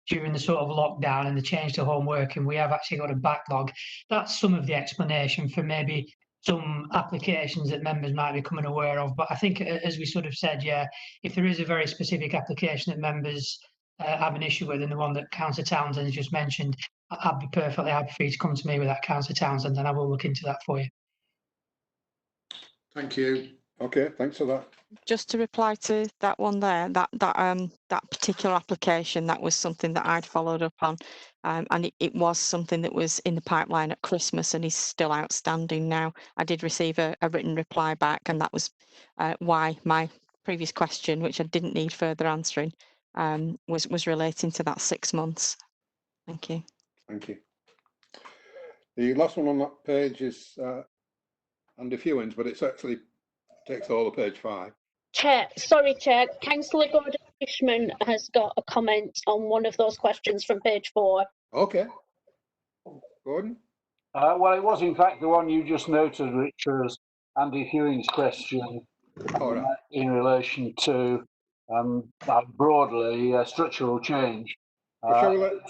during the sort of lockdown and the change to home working, we have actually got a backlog. That's some of the explanation for maybe some applications that members might be becoming aware of. But I think, as we sort of said, yeah, if there is a very specific application that members have an issue with, and the one that Councillor Townsend has just mentioned, I'd be perfectly happy for you to come to me with that, Councillor Townsend, and I will look into that for you. Thank you. Okay, thanks for that. Just to reply to that one there, that particular application, that was something that I'd followed up on, and it was something that was in the pipeline at Christmas and is still outstanding now. I did receive a written reply back, and that was why my previous question, which I didn't need further answering, was relating to that 6 months. Thank you. Thank you. The last one on that page is under viewings, but it's actually takes all of page 5. Chair, Councillor Gordon Fishman has got a comment on one of those questions from page 4. Okay. Gordon? Well, it was in fact the one you just noted, which was Andy Hewing's question in relation to broadly structural change. Well,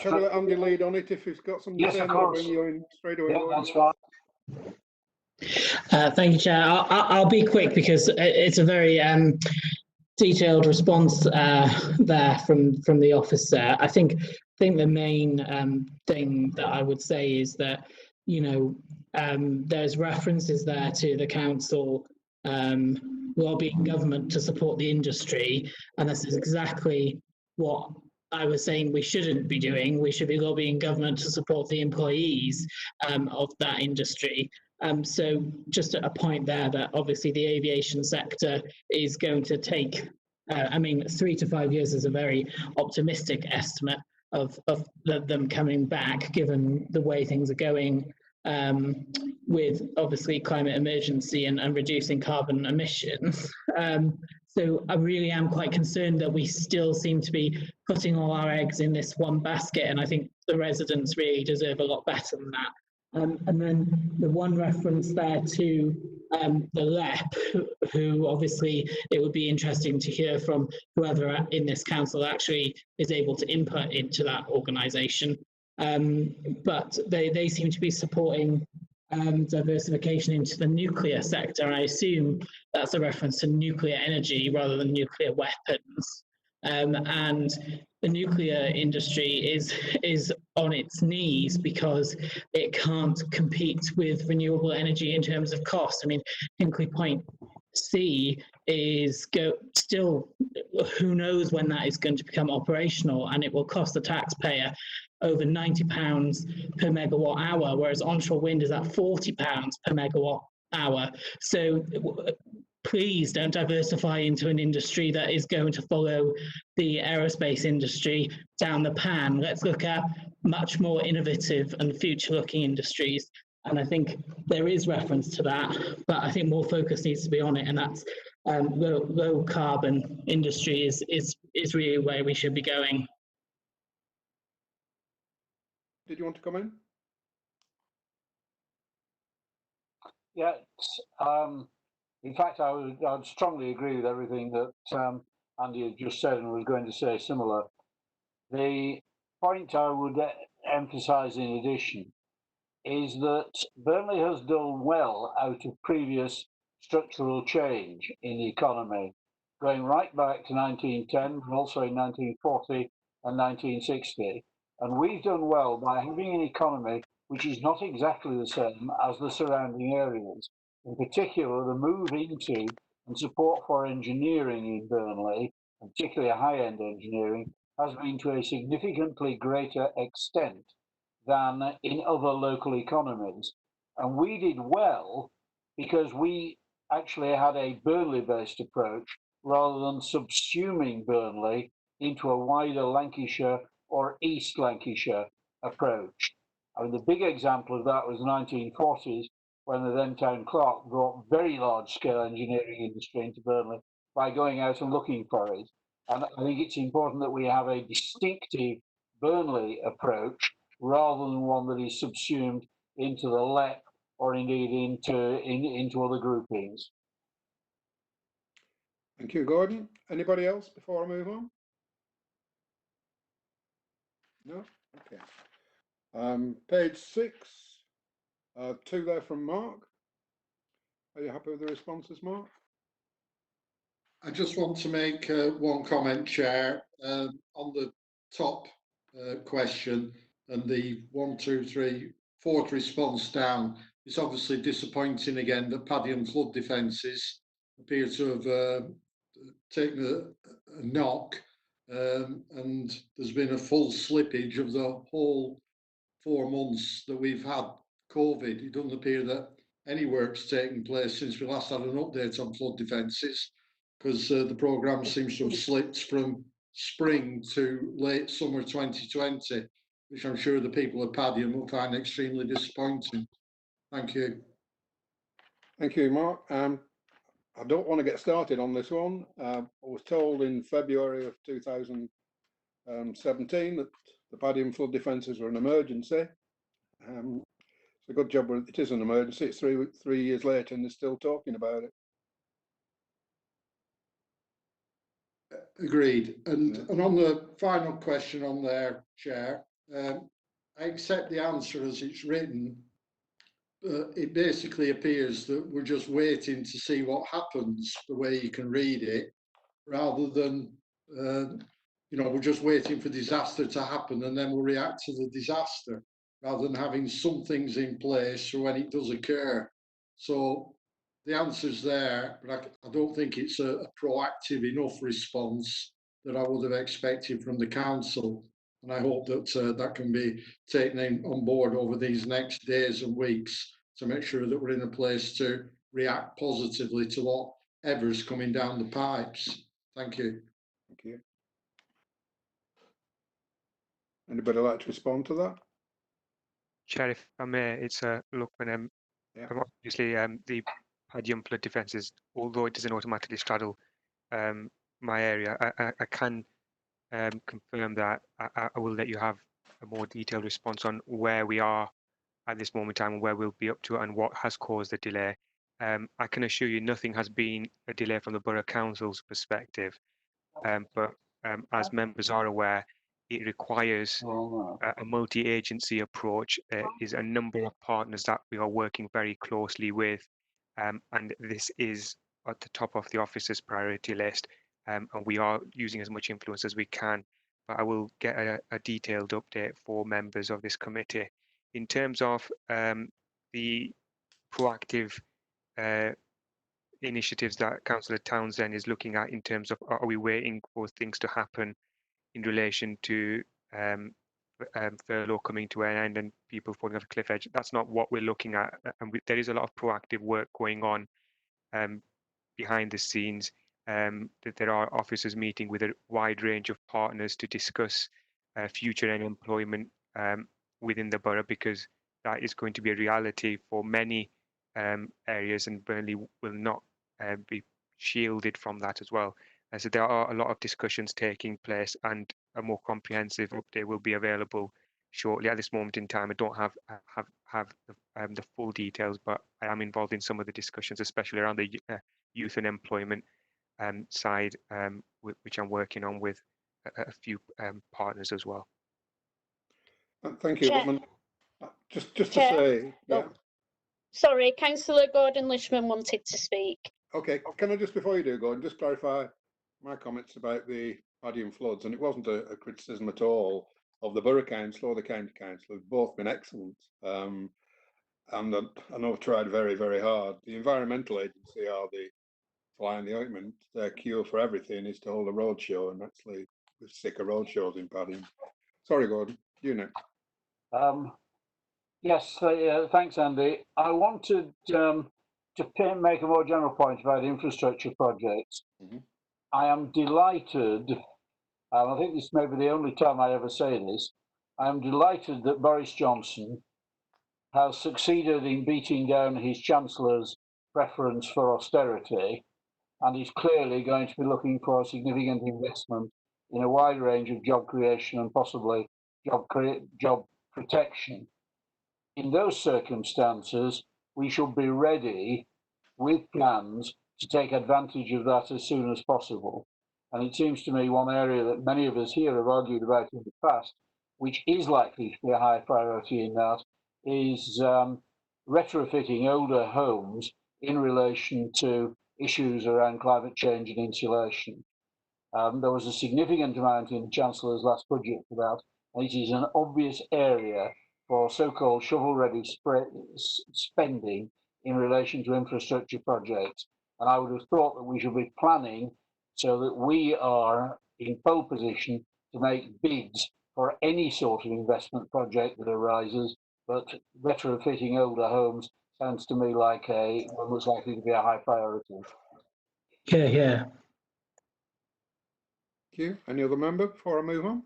shall we let Andy lead on it if he's got something to say? Yes, of course. Bring you in straight away. Yeah, that's fine. Thank you, Chair. I'll be quick because it's a very detailed response there from the officer. I think the main thing that I would say is that, you know, there's references there to the council lobbying government to support the industry, and this is exactly what I was saying we shouldn't be doing. We should be lobbying government to support the employees of that industry. So just a point there that obviously the aviation sector is going to take, 3 to 5 years is a very optimistic estimate of them coming back, given the way things are going with obviously climate emergency and reducing carbon emissions. So I really am quite concerned that we still seem to be putting all our eggs in this one basket, and I think the residents really deserve a lot better than that. And then the one reference there to the LEP, who obviously it would be interesting to hear from whoever in this council actually is able to input into that organisation. But they seem to be supporting diversification into the nuclear sector. I assume that's a reference to nuclear energy rather than nuclear weapons. And the nuclear industry is on its knees because it can't compete with renewable energy in terms of cost. I mean, Hinkley Point C is still, who knows when that is going to become operational, and it will cost the taxpayer over £90 per megawatt hour, whereas onshore wind is at £40 per megawatt hour. So please don't diversify into an industry that is going to follow the aerospace industry down the pan. Let's look at much more innovative and future-looking industries. And I think there is reference to that, but I think more focus needs to be on it, and that's low carbon industry is really where we should be going. Did you want to come in? Yeah, in fact, I'd strongly agree with everything that Andy had just said, and was going to say similar. The point I would emphasise in addition is that Burnley has done well out of previous structural change in the economy, going right back to 1910, but also in 1940 and 1960. And we've done well by having an economy which is not exactly the same as the surrounding areas. In particular, the move into and support for engineering in Burnley, and particularly high-end engineering, has been to a significantly greater extent than in other local economies. And we did well because we actually had a Burnley-based approach rather than subsuming Burnley into a wider Lancashire or East Lancashire. approach. I mean, the big example of that was the 1940s when the then town clerk brought very large scale engineering industry into Burnley by going out and looking for it. And I think it's important that we have a distinctive Burnley approach rather than one that is subsumed into the LEP or indeed into other groupings. Thank you, Gordon. Anybody else before I move on? No? Okay. Page 6, 2 there from Mark. Are you happy with the responses, Mark? I just want to make one comment, Chair, on the top question and the 1, 2, 3, 4th response down. It's obviously disappointing again that Paddy and flood defences appear to have taken a knock, and there's been a full slippage of the whole 4 months that we've had COVID. It doesn't appear that any work's taken place since we last had an update on flood defences, because the programme seems to have slipped from spring to late summer 2020, which I'm sure the people of Padiham will find extremely disappointing. Thank you. Thank you, Mark. I don't want to get started on this one. I was told in February of 2017 that the Padiham flood defences were an emergency. It's a good job it is an emergency. It's 3 years later and they're still talking about it. Agreed. And on the final question on there, Chair, I accept the answer as it's written. It basically appears that we're just waiting to see what happens, the way you can read it, rather than, we're just waiting for disaster to happen and then we'll react to the disaster, rather than having some things in place for when it does occur. So the answer's there, but I don't think it's a proactive enough response that I would have expected from the council. And I hope that that can be taken on board over these next days and weeks to make sure that we're in a place to react positively to whatever's coming down the pipes. Thank you. Thank you. Anybody like to respond to that? Chair, if I may, it's look when obviously the Padiham flood defences, although it doesn't automatically straddle my area, I can confirm that I will let you have a more detailed response on where we are at this moment in time and where we'll be up to and what has caused the delay. I can assure you nothing has been a delay from the Borough Council's perspective, but as members are aware, it requires a multi-agency approach. Is a number of partners that we are working very closely with, and this is at the top of the officer's priority list, and we are using as much influence as we can. But I will get a detailed update for members of this committee. In terms of the proactive initiatives that Councillor Townsend is looking at in terms of are we waiting for things to happen in relation to furlough coming to an end and people falling off a cliff edge. That's not what we're looking at. And there is a lot of proactive work going on behind the scenes. That there are officers meeting with a wide range of partners to discuss future employment within the borough, because that is going to be a reality for many areas, and Burnley will not be shielded from that as well. So there are a lot of discussions taking place, and a more comprehensive update will be available shortly. At this moment in time, I don't have the full details, but I am involved in some of the discussions, especially around the youth and employment side, which I'm working on with a few partners as well. Thank you, Chair. Whitman. Just to Chair. say, yeah. Sorry, Councillor Gordon Lishman wanted to speak. Okay, can I just, before you do, Gordon, just clarify my comments about the Padiham floods? And it wasn't a criticism at all of the Borough Council or the County Council. They've both been excellent. And I know I've tried very, very hard. The Environmental Agency are the fly in the ointment. Their cure for everything is to hold a roadshow, and actually we're sick of roadshows in Padiham. Sorry, Gordon, you next. Yes, thanks, Andy. I wanted to make a more general point about infrastructure projects. I am delighted, and I think this may be the only time I ever say this, I'm delighted that Boris Johnson has succeeded in beating down his Chancellor's preference for austerity and is clearly going to be looking for a significant investment in a wide range of job creation and possibly job protection. In those circumstances, we should be ready with plans to take advantage of that as soon as possible. And it seems to me one area that many of us here have argued about in the past, which is likely to be a high priority in that, is retrofitting older homes in relation to issues around climate change and insulation. There was a significant amount in the Chancellor's last budget for that, and it is an obvious area for so-called shovel-ready spending in relation to infrastructure projects. And I would have thought that we should be planning so that we are in pole position to make bids for any sort of investment project that arises, but retrofitting older homes sounds to me like one that's likely to be a high priority. Yeah, yeah. Thank you. Any other member before I move on?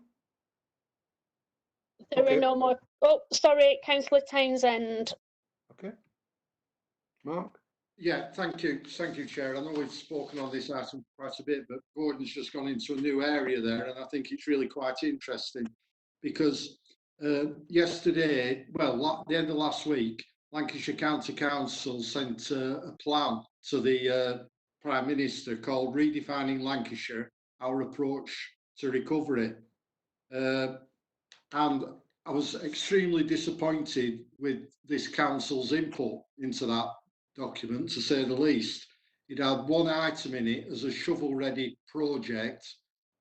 There Okay. are no more. Oh, sorry, Councillor Townsend. Okay. Mark? Yeah, thank you, Chair. I know we've spoken on this item quite a bit, but Gordon's just gone into a new area there, and I think it's really quite interesting because yesterday, well, the end of last week, Lancashire County Council sent a plan to the Prime Minister called Redefining Lancashire, Our Approach to Recovery. And I was extremely disappointed with this council's input into that document, to say the least. It had one item in it as a shovel-ready project,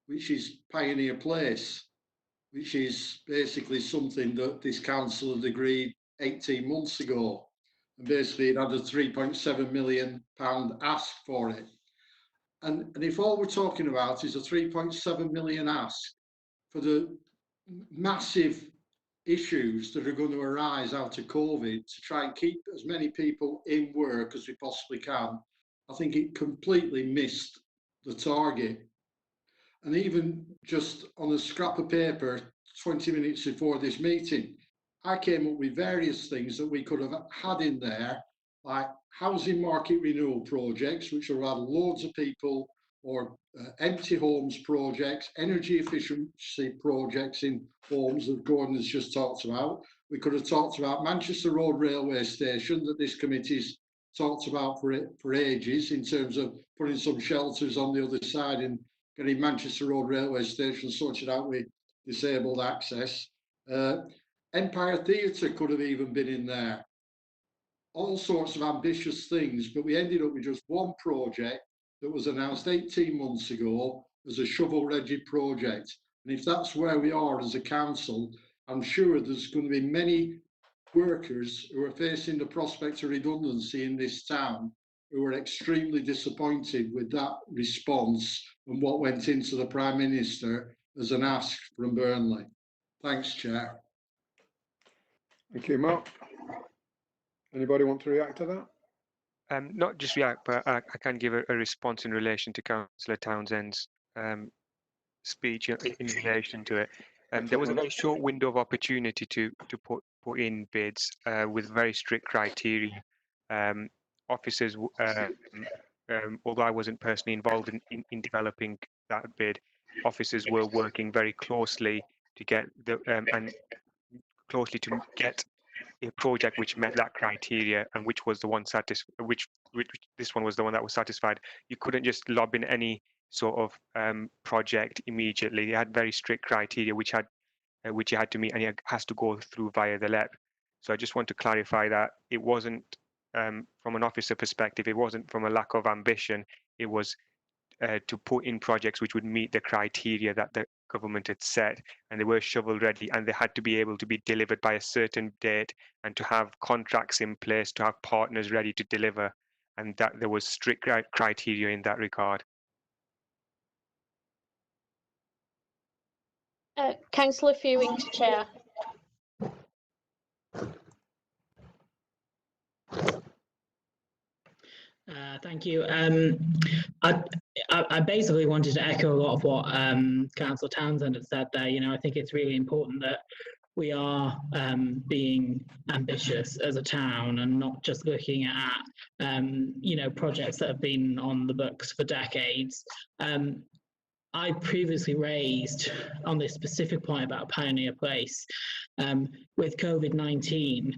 which is Pioneer Place, which is basically something that this council had agreed 18 months ago. And basically it had a £3.7 million ask for it. And if all we're talking about is a 3.7 million ask for the massive issues that are going to arise out of COVID to try and keep as many people in work as we possibly can, I think it completely missed the target. And even just on a scrap of paper, 20 minutes before this meeting, I came up with various things that we could have had in there, like housing market renewal projects, which will add loads of people, or empty homes projects, energy efficiency projects in homes that Gordon has just talked about. We could have talked about Manchester Road Railway Station that this committee's talked about for ages, in terms of putting some shelters on the other side and getting Manchester Road Railway Station sorted out with disabled access. Empire Theatre could have even been in there. All sorts of ambitious things, but we ended up with just one project that was announced 18 months ago as a shovel-ready project. And if that's where we are as a council, I'm sure there's going to be many workers who are facing the prospect of redundancy in this town who are extremely disappointed with that response and what went into the Prime Minister as an ask from Burnley. Thanks, Chair. Thank you, Mark. Anybody want to react to that? Not just react, but I can give a response in relation to Councillor Townsend's speech in relation to it. There was a very short window of opportunity to put in bids with very strict criteria. Officers, although I wasn't personally involved in developing that bid, officers were working very closely to get the a project which met that criteria, and which was the one which this one was the one that was satisfied. You couldn't just lob in any sort of project immediately. It had very strict criteria which you had to meet, and it has to go through via the LEP. So I just want to clarify that it wasn't from an officer perspective, it wasn't from a lack of ambition. It was to put in projects which would meet the criteria that the government had set, and they were shovel ready, and they had to be able to be delivered by a certain date, and to have contracts in place, to have partners ready to deliver, and that there was strict criteria in that regard. Councillor Fewing to chair. Thank you. I basically wanted to echo a lot of what Councillor Townsend had said there. You know, I think it's really important that we are being ambitious as a town and not just looking at projects that have been on the books for decades. I previously raised on this specific point about Pioneer Place with COVID-19.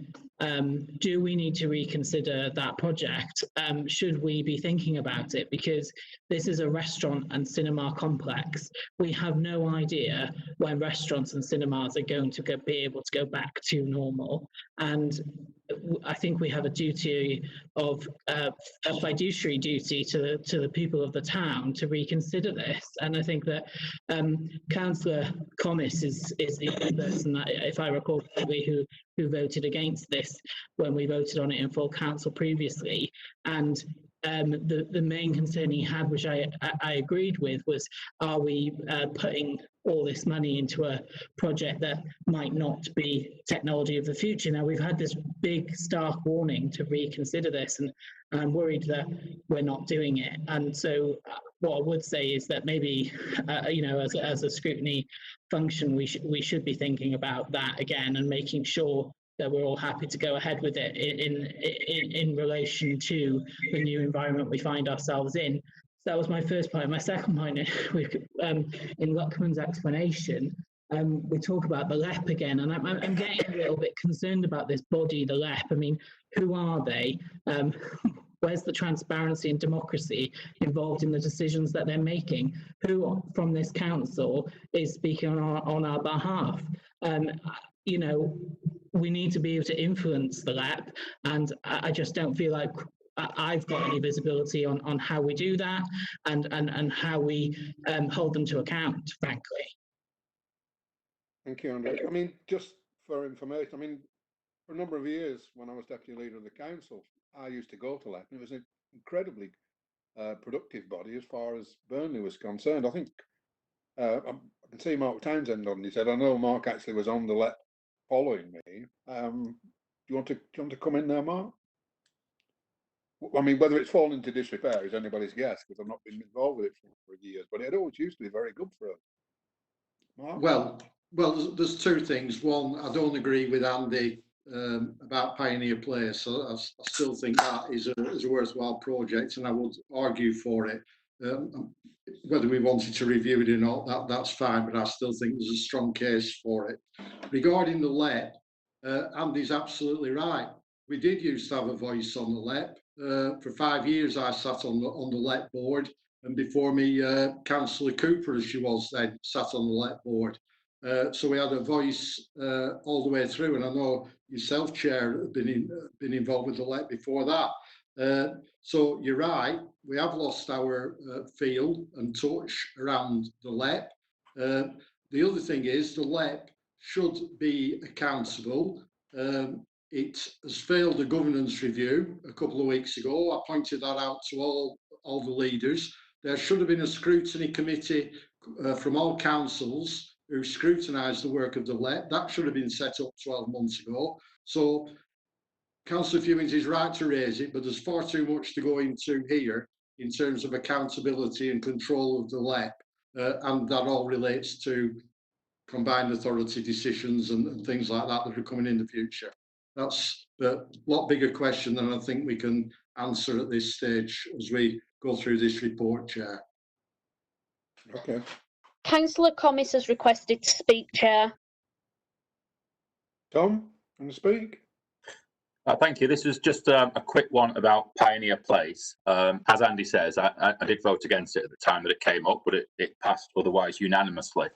Do we need to reconsider that project? Should we be thinking about it? Because this is a restaurant and cinema complex. We have no idea when restaurants and cinemas are going to be able to go back to normal. And I think we have a duty of a fiduciary duty to the people of the town to reconsider this. And I think that Councillor Commis is the only person that, if I recall correctly, who voted against this when we voted on it in full council previously. And the main concern he had, which I agreed with, was, are we putting all this money into a project that might not be technology of the future? Now, we've had this big stark warning to reconsider this, and I'm worried that we're not doing it. And so what I would say is that maybe, as a scrutiny function, we should be thinking about that again and making sure that we're all happy to go ahead with it in relation to the new environment we find ourselves in. So that was my first point. My second point, in Luckman's explanation, we talk about the LEP again, and I'm getting a little bit concerned about this body, the LEP. I mean, who are they? Where's the transparency and democracy involved in the decisions that they're making? Who from this council is speaking on our behalf? We need to be able to influence the LEP, and I just don't feel like I've got any visibility on how we do that and how we hold them to account, frankly. Thank you, Andrew. I mean, just for information, I mean, for a number of years when I was deputy leader of the council, I used to go to LEP, and it was an incredibly productive body as far as Burnley was concerned. I think I can see Mark Townsend on. He said, I know Mark actually was on the LEP following me. Do you want to come in there, Mark? I mean, whether it's fallen into disrepair is anybody's guess, because I've not been involved with it for years, but it always used to be very good for us. Mark? Well, there's two things. One, I don't agree with Andy about Pioneer Place. So I still think that is a worthwhile project, and I would argue for it. Whether we wanted to review it or not, that's fine, but I still think there's a strong case for it. Regarding the LEP, Andy's absolutely right. We did used to have a voice on the LEP. For 5 years, I sat on the LEP board, and before me, Councillor Cooper, as she was then, sat on the LEP board. So we had a voice all the way through, and I know yourself, Chair, have been involved with the LEP before that. So you're right, we have lost our feel and touch around the LEP. The other thing is the LEP should be accountable. It has failed a governance review a couple of weeks ago. I pointed that out to all the leaders. There should have been a scrutiny committee from all councils who scrutinised the work of the LEP. That should have been set up 12 months ago. So Councillor Fewings is right to raise it, but there's far too much to go into here in terms of accountability and control of the LEP, and that all relates to combined authority decisions and things like that that are coming in the future. That's a lot bigger question than I think we can answer at this stage as we go through this report, Chair. Okay. Councillor Commis has requested to speak, Chair. Tom, want to speak? Thank you. This was just a quick one about Pioneer Place. As Andy says, I did vote against it at the time that it came up, but it passed otherwise unanimously.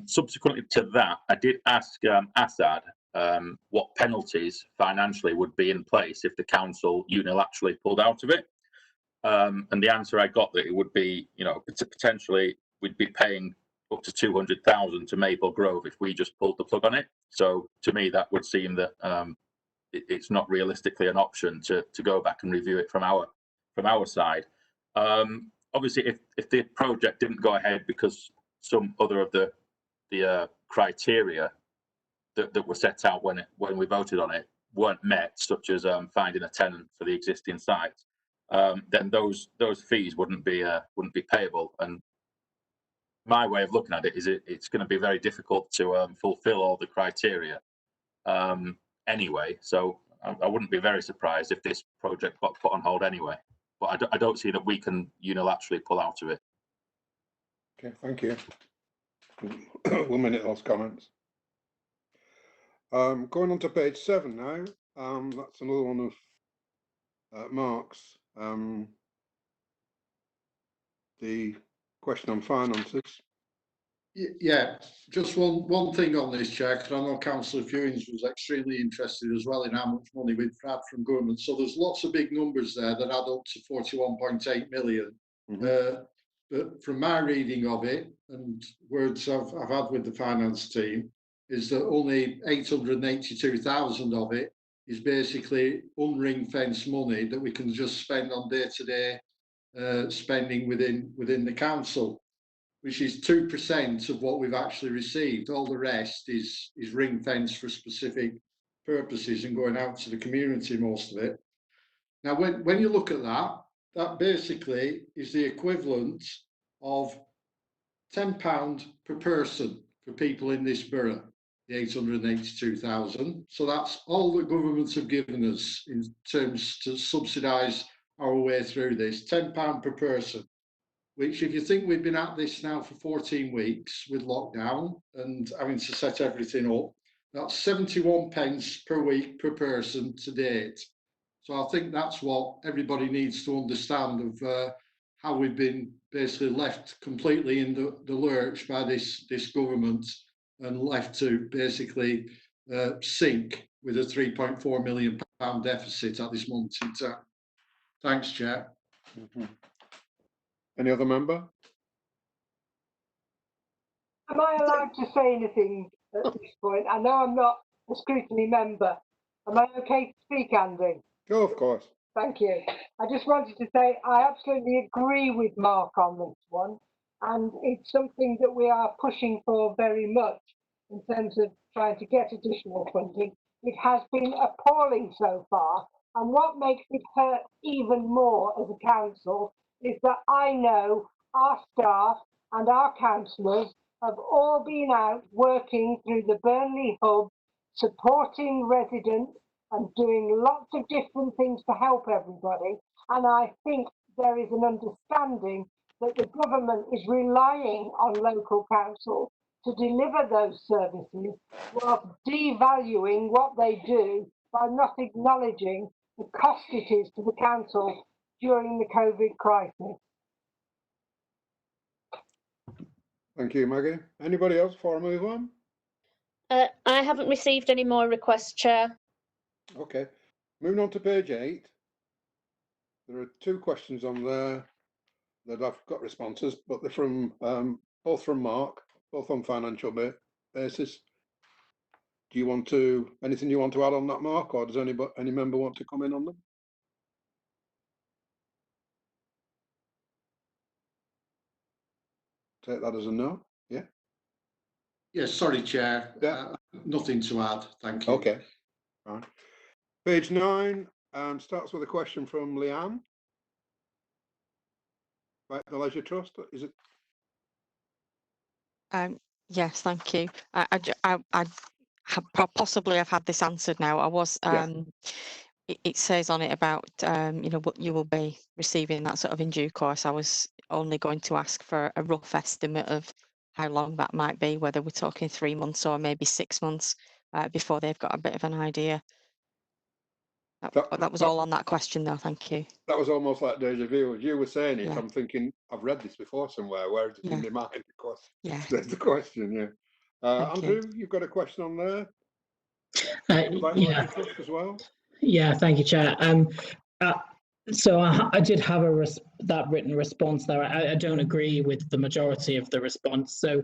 Subsequently to that, I did ask Assad what penalties financially would be in place if the council unilaterally pulled out of it. And the answer I got that it would be, potentially we'd be paying up to 200,000 to Maple Grove if we just pulled the plug on it. So to me, that would seem that it's not realistically an option to go back and review it from our side. Obviously, if the project didn't go ahead because some other of the criteria that were set out when we voted on it weren't met, such as finding a tenant for the existing site, then those fees wouldn't be payable. And my way of looking at it is it's going to be very difficult to fulfil all the criteria anyway. So I wouldn't be very surprised if this project got put on hold anyway. But I don't see that we can unilaterally pull out of it. Okay, thank you. 1 minute, those comments. Going on to page 7 now. That's another one of Mark's. The question on finances. Yeah, just one thing on this, Chair, because I know Councillor Fewings was extremely interested as well in how much money we've had from government. So there's lots of big numbers there that add up to 41.8 million. But from my reading of it and words I've had with the finance team, is that only 882,000 of it is basically unring-fenced money that we can just spend on day-to-day spending within the council, which is 2% of what we've actually received. All the rest is ring-fenced for specific purposes and going out to the community, most of it. Now, when you look at that, that basically is the equivalent of £10 per person for people in this borough, the 882,000. So that's all the governments have given us in terms to subsidise our way through this, £10 per person, which if you think we've been at this now for 14 weeks with lockdown and having to set everything up, that's 71 pence per week per person to date. So I think that's what everybody needs to understand of how we've been basically left completely in the lurch by this government and left to basically sink with a £3.4 million deficit at this moment in time. Thanks, Chair. Any other member? Am I allowed to say anything at this point? I know I'm not a scrutiny member. Am I okay to speak, Andy? Oh, of course. Thank you. I just wanted to say I absolutely agree with Mark on this one, and it's something that we are pushing for very much in terms of trying to get additional funding. It has been appalling so far, and what makes it hurt even more as a council is that I know our staff and our councillors have all been out working through the Burnley hub, supporting residents and doing lots of different things to help everybody. And I think there is an understanding that the government is relying on local council to deliver those services while devaluing what they do by not acknowledging the cost it is to the council during the COVID crisis. Thank you, Maggie. Anybody else before I move on? I haven't received any more requests, Chair. Okay. Moving on to page 8. There are 2 questions on there that I've got responses, but they're from both from Mark, both on financial basis. Do you want to, anything you want to add on that, Mark, or does any member want to come in on them? Take that as a no. Yeah. Yes, sorry, Chair. Yeah. Nothing to add. Thank you. Okay. Right. Page 9 starts with a question from Leanne. Right, the Leisure Trust, is it? Yes, thank you. Possibly I've had this answered now. I was. It says on it about what you will be receiving that sort of in due course. I was only going to ask for a rough estimate of how long that might be, whether we're talking 3 months or maybe 6 months before they've got a bit of an idea. That was all on that question, though. Thank you. That was almost like deja vu. As you were saying it, I'm thinking I've read this before somewhere. Where is it in my mind? Of course, there's the question. Yeah, Andrew, you've got a question on there. Yeah. Trust as well. Yeah, thank you, Chair. So I did have that written response there. I don't agree with the majority of the response. So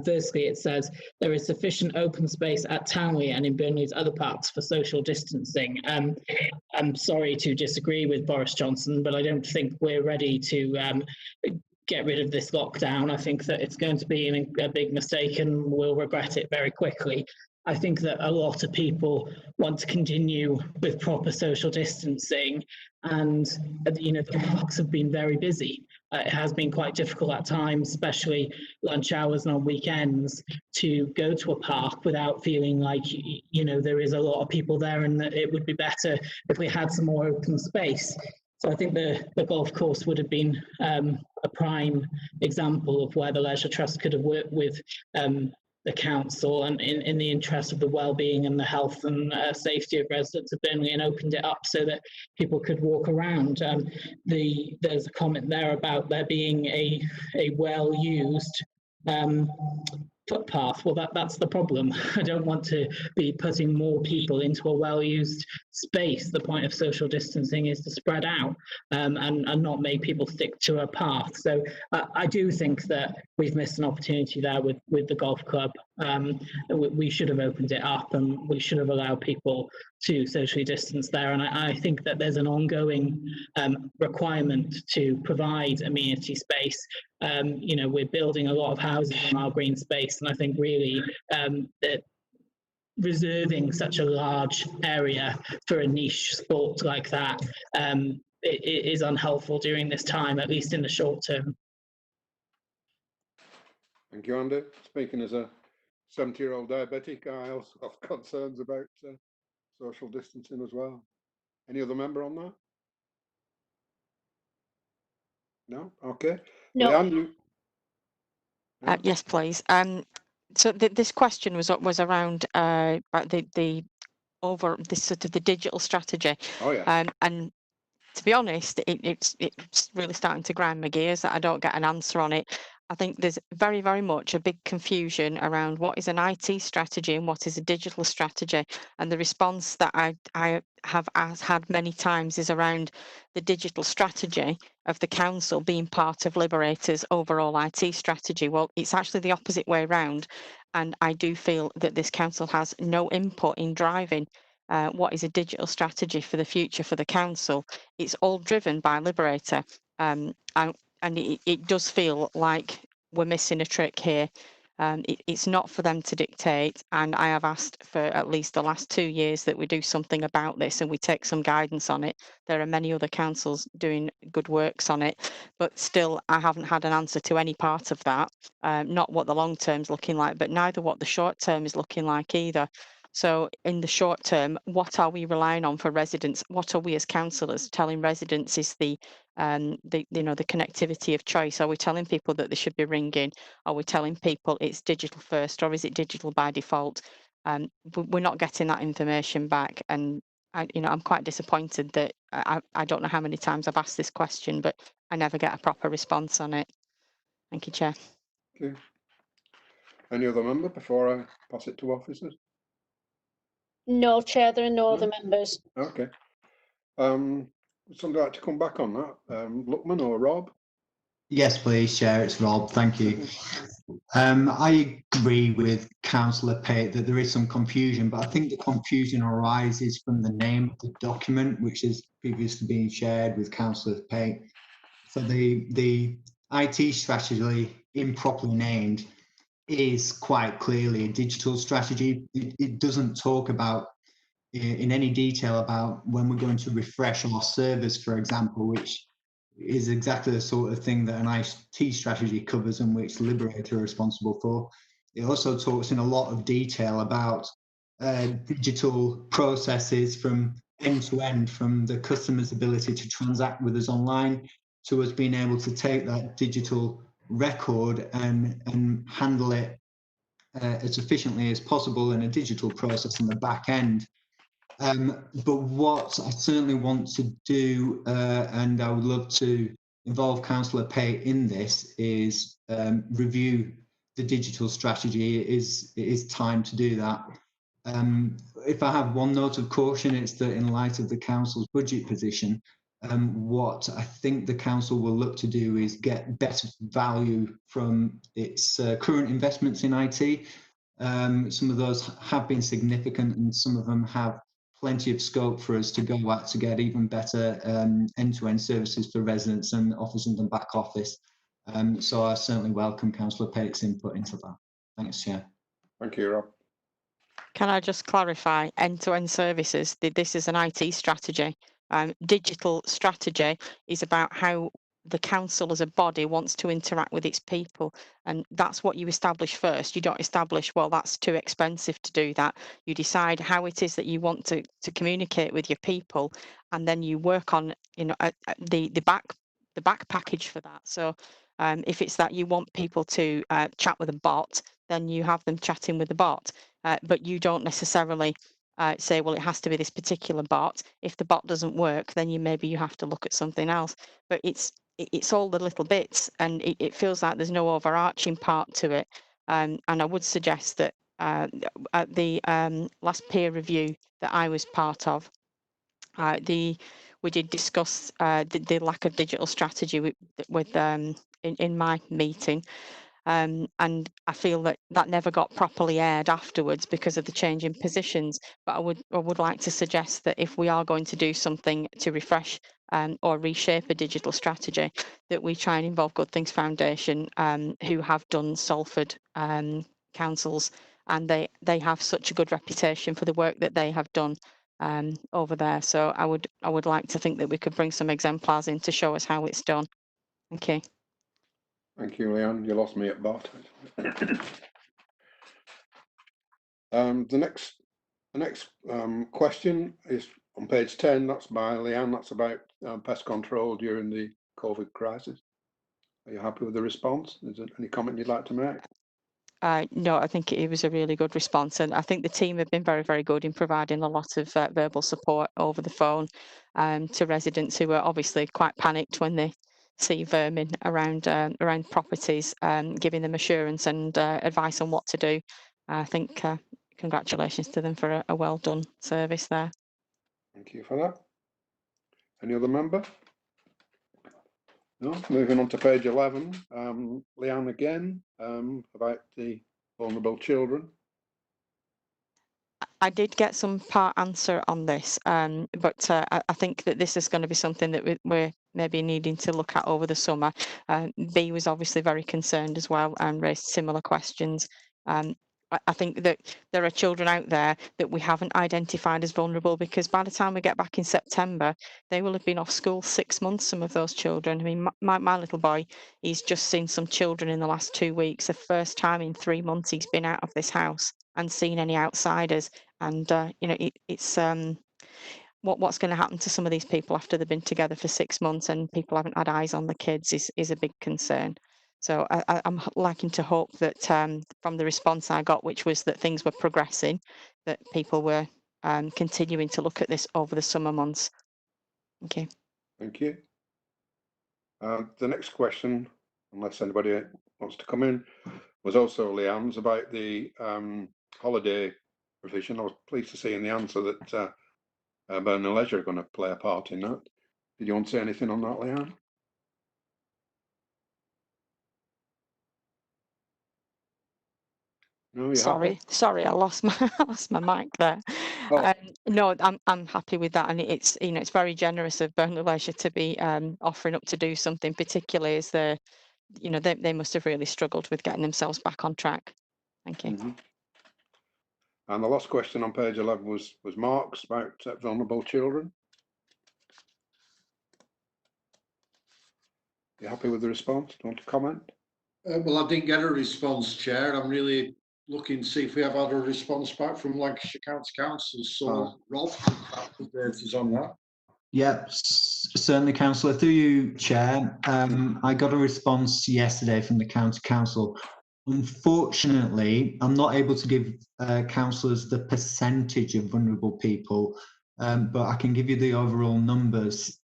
firstly, it says there is sufficient open space at Townley and in Burnley's other parts for social distancing. I'm sorry to disagree with Boris Johnson, but I don't think we're ready to get rid of this lockdown. I think that it's going to be a big mistake and we'll regret it very quickly. I think that a lot of people want to continue with proper social distancing, and the parks have been very busy. it has been quite difficult at times, especially lunch hours and on weekends, to go to a park without feeling like, you know, there is a lot of people there and that it would be better if we had some more open space. So I think the golf course would have been a prime example of where the Leisure Trust could have worked with the council and in the interest of the well-being and the health and safety of residents of Burnley, and opened it up so that people could walk around. There's a comment there about there being a well-used footpath. Well, that's the problem. I don't want to be putting more people into a well-used space. The point of social distancing is to spread out and not make people stick to a path. So I do think that we've missed an opportunity there with the golf club. We should have opened it up and we should have allowed people to socially distance there. And I think that there's an ongoing requirement to provide amenity space. You know, we're building a lot of houses on our green space, and I think really that reserving such a large area for a niche sport like that it is unhelpful during this time, at least in the short term. Thank you, Andy. Speaking as a 70-year-old diabetic, I also have concerns about social distancing as well. Any other member on that? No? Okay. No. Leanne, you... No? Yes, please. So this question was around the over this sort of the digital strategy. Oh, yeah. And to be honest, it's really starting to grind my gears that I don't get an answer on it. I think there's very, very much a big confusion around what is an IT strategy and what is a digital strategy. And the response that I have had many times is around the digital strategy of the council being part of Liberator's overall IT strategy. Well, it's actually the opposite way around. And I do feel that this council has no input in driving what is a digital strategy for the future for the council. It's all driven by Liberator. And it does feel like we're missing a trick here. It's not for them to dictate, and I have asked for at least the last 2 years that we do something about this and we take some guidance on it. There are many other councils doing good works on it, but still I haven't had an answer to any part of that. Not what the long term is looking like, but neither what the short term is looking like either. So in the short term, what are we relying on for residents? What are we as councillors telling residents is the connectivity of choice? Are we telling people that they should be ringing? Are we telling people it's digital first, or is it digital by default? We're not getting that information back, and I'm quite disappointed that I don't know how many times I've asked this question, but I never get a proper response on it. Thank you, Chair. Okay. Any other member before I pass it to officers? No, Chair, there are no other members. Okay. Would somebody like to come back on that? Luckman or Rob? Yes, please, Chair. It's Rob. Thank you. I agree with Councillor Pate that there is some confusion, but I think the confusion arises from the name of the document, which has previously been shared with Councillor Pate. So the IT strategy, improperly named, is quite clearly a digital strategy. It doesn't talk about in any detail about when we're going to refresh our servers, for example, which is exactly the sort of thing that an IT strategy covers and which Liberator are responsible for. It also talks in a lot of detail about digital processes from end to end, from the customer's ability to transact with us online to us being able to take that digital record and handle it as efficiently as possible in a digital process in the back end. But what I certainly want to do, and I would love to involve Councillor Pate in this, is review the digital strategy. It is time to do that. If I have one note of caution, it's that in light of the council's budget position, what I think the council will look to do is get better value from its current investments in IT. Some of those have been significant and some of them have plenty of scope for us to go at to get even better end-to-end services for residents and officers and back office. So I certainly welcome Councillor Pate's input into that. Thanks, Chair. Thank you, Rob. Can I just clarify, end-to-end services, this is an IT strategy. Digital strategy is about how the council as a body wants to interact with its people, and that's what you establish first. You don't establish, well, that's too expensive to do that. You decide how it is that you want to communicate with your people, and then you work on, you know, the back package for that. So if it's that you want people to chat with a bot, then you have them chatting with the bot, but you don't necessarily say, well, it has to be this particular bot. If the bot doesn't work, then maybe you have to look at something else. But it's all the little bits, and it feels like there's no overarching part to it. And I would suggest that at the last peer review that I was part of, we did discuss the lack of digital strategy with in my meeting. And I feel that never got properly aired afterwards because of the change in positions. But I would like to suggest that if we are going to do something to refresh or reshape a digital strategy, that we try and involve Good Things Foundation, who have done Salford councils, and they have such a good reputation for the work that they have done over there. So I would like to think that we could bring some exemplars in to show us how it's done. Thank you. Thank you, Leanne. You lost me at bot. The next question is on page 10. That's by Leanne. That's about pest control during the COVID crisis. Are you happy with the response? Is there any comment you'd like to make? No, I think it was a really good response, and I think the team have been very, very good in providing a lot of verbal support over the phone to residents who are obviously quite panicked when they see vermin around properties, giving them assurance and advice on what to do. I think congratulations to them for a well done service there. Thank you for that. Any other member? No. Moving on to page 11. Leanne again, about the vulnerable children. I did get some part answer on this, but I think that this is going to be something that we're maybe needing to look at over the summer. B was obviously very concerned as well and raised similar questions. I think that there are children out there that we haven't identified as vulnerable, because by the time we get back in September, they will have been off school 6 months, some of those children. I mean, my little boy, he's just seen some children in the last 2 weeks. The first time in 3 months he's been out of this house and seen any outsiders. And, you know, it's what's going to happen to some of these people after they've been together for 6 months and people haven't had eyes on the kids is a big concern. So I'm liking to hope that from the response I got, which was that things were progressing, that people were continuing to look at this over the summer months. Thank you. Thank you. The next question, unless anybody wants to come in, was also Leanne's about the holiday provision. I was pleased to see in the answer that Burnley Leisure are going to play a part in that. Did you want to say anything on that, Leanne? No, sorry, I lost my mic there. Oh. No, I'm happy with that, and it's, you know, it's very generous of Burnley Leisure to be offering up to do something, particularly as they, you know, they must have really struggled with getting themselves back on track. Thank you. Mm-hmm. And the last question on page 11 was Mark's about vulnerable children. You happy with the response? Do you want to comment? Well, I didn't get a response, Chair. I'm really looking to see if we have had a response back from Lancashire County Council. So, Rob, update us on that. Yep, certainly, Councillor. Through you, Chair. I got a response yesterday from the County Council. Unfortunately, I'm not able to give councillors the percentage of vulnerable people, but I can give you the overall numbers.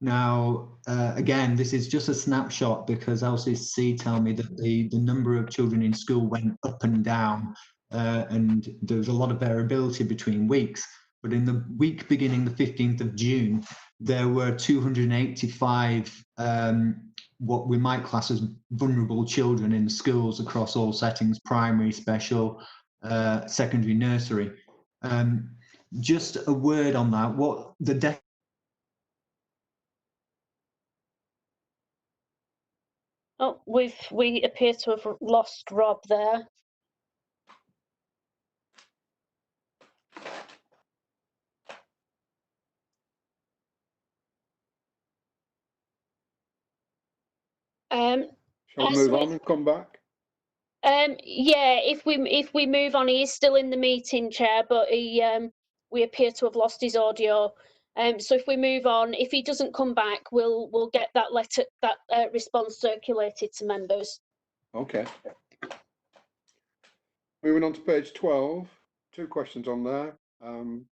Now, again, this is just a snapshot because LCC tell me that the number of children in school went up and down, and there was a lot of variability between weeks. But in the week beginning the 15th of June, there were 285 what we might class as vulnerable children in schools across all settings: primary, special, secondary, nursery. Just a word on that. What the Oh, we appear to have lost Rob there. Shall we as move we- on and come back? Yeah, if we move on, he is still in the meeting, Chair, but we appear to have lost his audio. So if we move on, if he doesn't come back, we'll get that response circulated to members. Okay. Moving on to page 12, 2 questions on there,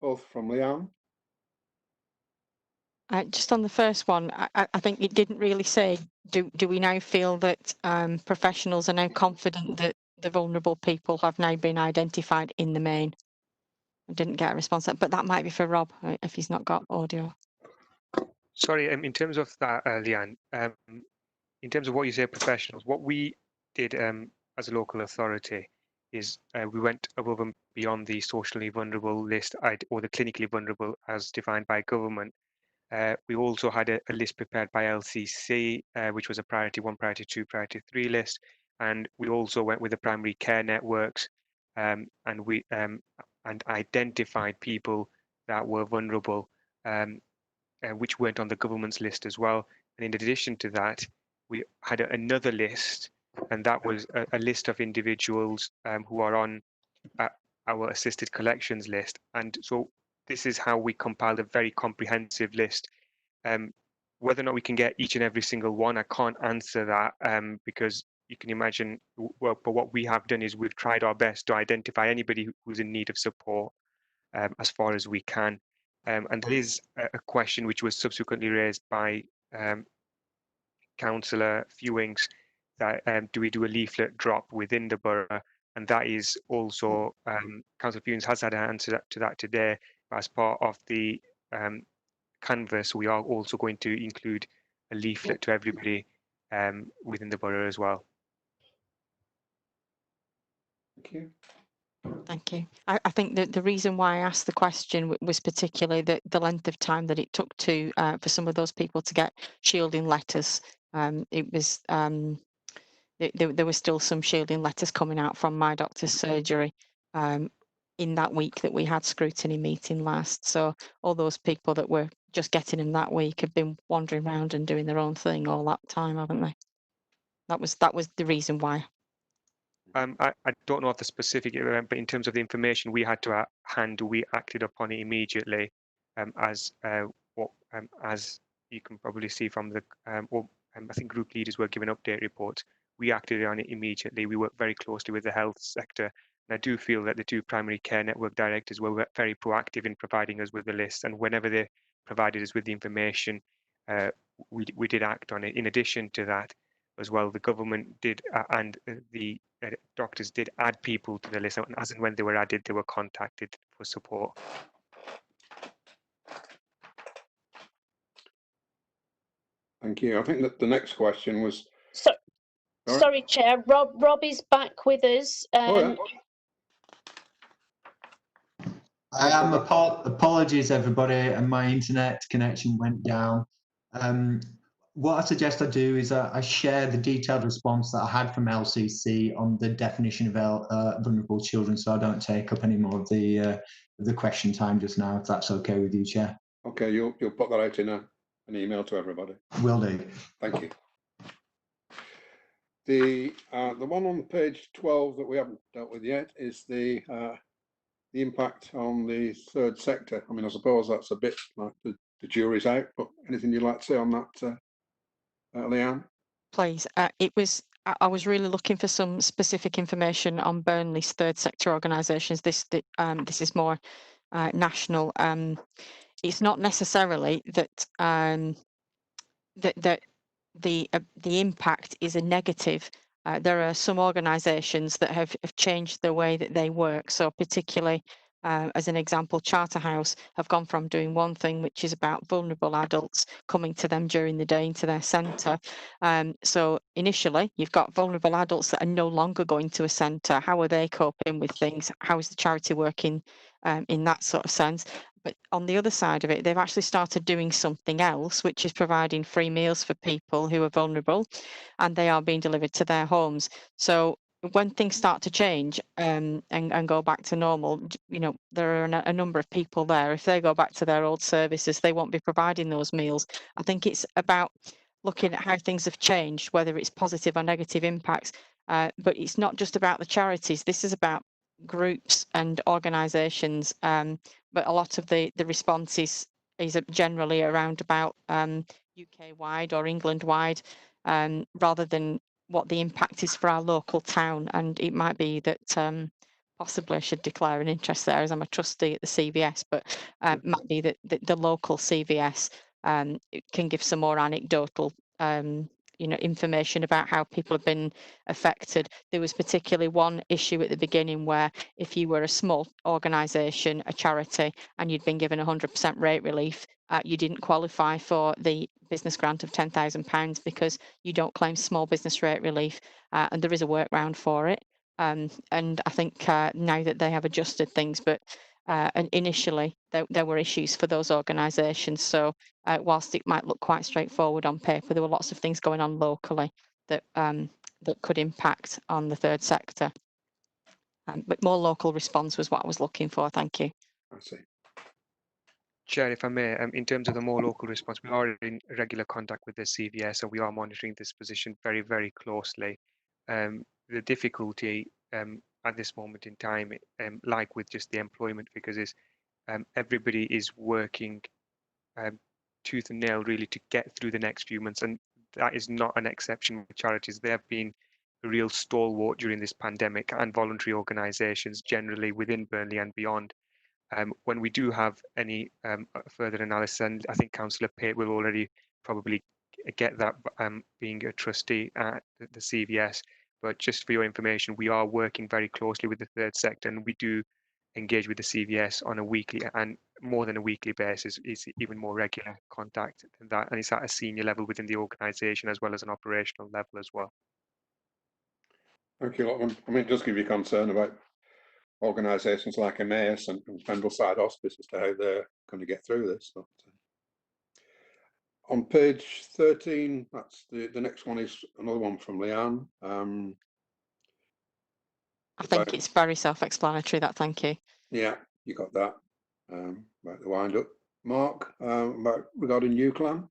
both from Leanne. Just on the first one, I think it didn't really say, do we now feel that professionals are now confident that the vulnerable people have now been identified in the main? I didn't get a response, but that might be for Rob if he's not got audio. Sorry, in terms of that, Leanne, in terms of what you say, professionals, what we did as a local authority is we went above and beyond the socially vulnerable list or the clinically vulnerable as defined by government. We also had a list prepared by LCC, which was a priority 1, priority 2, priority 3 list. And we also went with the primary care networks and we identified people that were vulnerable, which weren't on the government's list as well. And in addition to that, we had another list, and that was a list of individuals who are on our assisted collections list. And so this is how we compiled a very comprehensive list. Whether or not we can get each and every single one, I can't answer that because you can imagine, well, but what we have done is we've tried our best to identify anybody who's in need of support as far as we can. And there is a question which was subsequently raised by Councillor Fewings, that do we do a leaflet drop within the borough? And that is also, Councillor Fewings has had an answer to that today. As part of the canvas, we are also going to include a leaflet to everybody within the borough as well. Thank you. Thank you. I think that the reason why I asked the question was particularly the length of time that it took to for some of those people to get shielding letters. It was there were still some shielding letters coming out from my doctor's surgery in that week that we had scrutiny meeting last. So all those people that were just getting them that week have been wandering around and doing their own thing all that time, haven't they? That was the reason why. I don't know of the specific event, but in terms of the information we had to hand, we acted upon it immediately, as you can probably see from the, I think group leaders were given update reports. We acted on it immediately. We worked very closely with the health sector, and I do feel that the 2 primary care network directors were very proactive in providing us with the list, and whenever they provided us with the information, we did act on it. In addition to that, as well, the government did and the doctors did add people to the list, and as and when they were added, they were contacted for support. Thank you. I think that the next question was. Sorry, Chair. Rob is back with us. I am apologies, everybody, and my internet connection went down. What I suggest I do is I share the detailed response that I had from LCC on the definition of vulnerable children, so I don't take up any more of the question time just now, if that's okay with you, Chair. Okay, you'll put that out in an email to everybody. Will do. Thank you. The one on page 12 that we haven't dealt with yet is the impact on the third sector. I mean, I suppose that's a bit like the jury's out, but anything you'd like to say on that, Leanne? Please. I was really looking for some specific information on Burnley's third sector organisations. This is more national. It's not necessarily that that the impact is a negative. There are some organisations that have changed the way that they work. So particularly, as an example, Charterhouse have gone from doing one thing, which is about vulnerable adults, coming to them during the day into their centre. So initially, you've got vulnerable adults that are no longer going to a centre. How are they coping with things? How is the charity working in that sort of sense? But on the other side of it, they've actually started doing something else, which is providing free meals for people who are vulnerable, and they are being delivered to their homes. So when things start to change and go back to normal, you know, there are a number of people there. If they go back to their old services, they won't be providing those meals. I think it's about looking at how things have changed, whether it's positive or negative impacts. But it's not just about the charities. This is about groups and organisations. But a lot of the responses is generally around about UK wide or England wide, rather than what the impact is for our local town. And it might be that possibly I should declare an interest there, as I'm a trustee at the CVS, but it might be that the local CVS it can give some more anecdotal information about how people have been affected. There was particularly one issue at the beginning where if you were a small organisation, a charity, and you'd been given 100% rate relief, you didn't qualify for the business grant of £10,000 because you don't claim small business rate relief, and there is a workaround for it. And I think now that they have adjusted things, but and initially there were issues for those organisations. So whilst it might look quite straightforward on paper, there were lots of things going on locally that that could impact on the third sector. But more local response was what I was looking for. Thank you. I see. Chair, if I may, in terms of the more local response, we are in regular contact with the CVS, and we are monitoring this position very, very closely. The difficulty at this moment in time, like with just the employment figures, is everybody is working tooth and nail really to get through the next few months, and that is not an exception with charities. They have been a real stalwart during this pandemic, and voluntary organisations generally within Burnley and beyond. When we do have any further analysis, and I think Councillor Pate will already probably get that being a trustee at the CVS, but just for your information, we are working very closely with the third sector, and we do engage with the CVS on a weekly and more than a weekly basis. It's even more regular contact than that, and it's at a senior level within the organisation as well as an operational level as well. Thank you, Lachlan. I mean, it does give you concern about organisations like Emmaus and Pendleside Hospice as to how they're going to get through this. But, on page 13, that's the next one is another one from Leanne. I think it's very self-explanatory, that, thank you. Yeah, you got that. About the wind up. Mark, about regarding UCLAN.